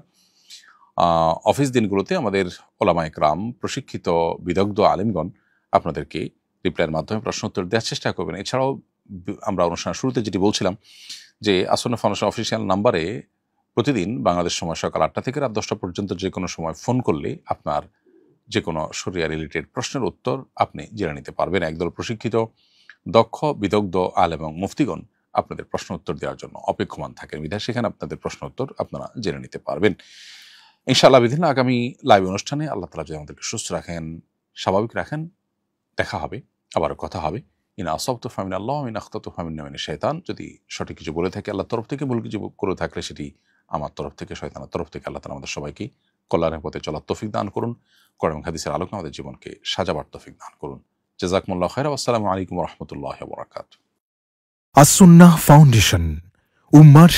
অফিস দিনগুলোতে আমাদের ওলামায়ে কেরাম, প্রশিক্ষিত বিদগ্ধ আলেমগণ আপনাদেরকে রিপ্লাইয়ের মাধ্যমে প্রশ্ন উত্তর দেওয়ার চেষ্টা করবেন। এছাড়াও আমরা অনুষ্ঠানের শুরুতে যেটি বলছিলাম যে আসন্ন ফাউন্ডেশন অফিসিয়াল নাম্বারে প্রতিদিন বাংলাদেশ সময় সকাল 8টা থেকে রাত 10টা পর্যন্ত যে কোনো সময় ফোন করলে আপনার যে কোনো শরিয়া রিলেটেড প্রশ্নের উত্তর আপনি জেনে নিতে পারবেন। একদল প্রশিক্ষিত দক্ষ বিদগ্ধ আলেম এবং মুফতিগণ আপনাদের প্রশ্ন উত্তর দেওয়ার জন্য অপেক্ষমান থাকেন, বিধায় সেখানে আপনাদের প্রশ্ন উত্তর আপনারা জেনে নিতে পারবেন। ইনশাআল্লাহ বিদিনিল্লাহ আগামী লাইভ অনুষ্ঠানে আল্লাহ তাআলা যদি আমাদেরকে সুস্থ রাখেন, স্বাভাবিক রাখেন, দেখা হবে, আবারও কথা হবে। ইন আসাবতু ফামিনাল্লাহ, ইন আখতাতু ফামিন শাইতান। যদি সঠিক কিছু বলে থাকে আল্লাহর তরফ থেকে, ভুল কিছু করে থাকলে সেটি আমার তরফ থেকে, শয়তানের তরফ থেকে। আল্লাহ তাআলা আমাদের সবাইকে কল্যাণের পথে চলার তৌফিক দান করুন, কোরআন এবং হাদিসের আলোকে আমাদের জীবনকে সাজাবার তৌফিক দান করুন। জাযাকুমুল্লাহু খায়রা। আসসালামু আলাইকুম ওয়া রাহমাতুল্লাহি ওয়া বারাকাতুহু। আস-সুন্নাহ ফাউন্ডেশন, উম্মার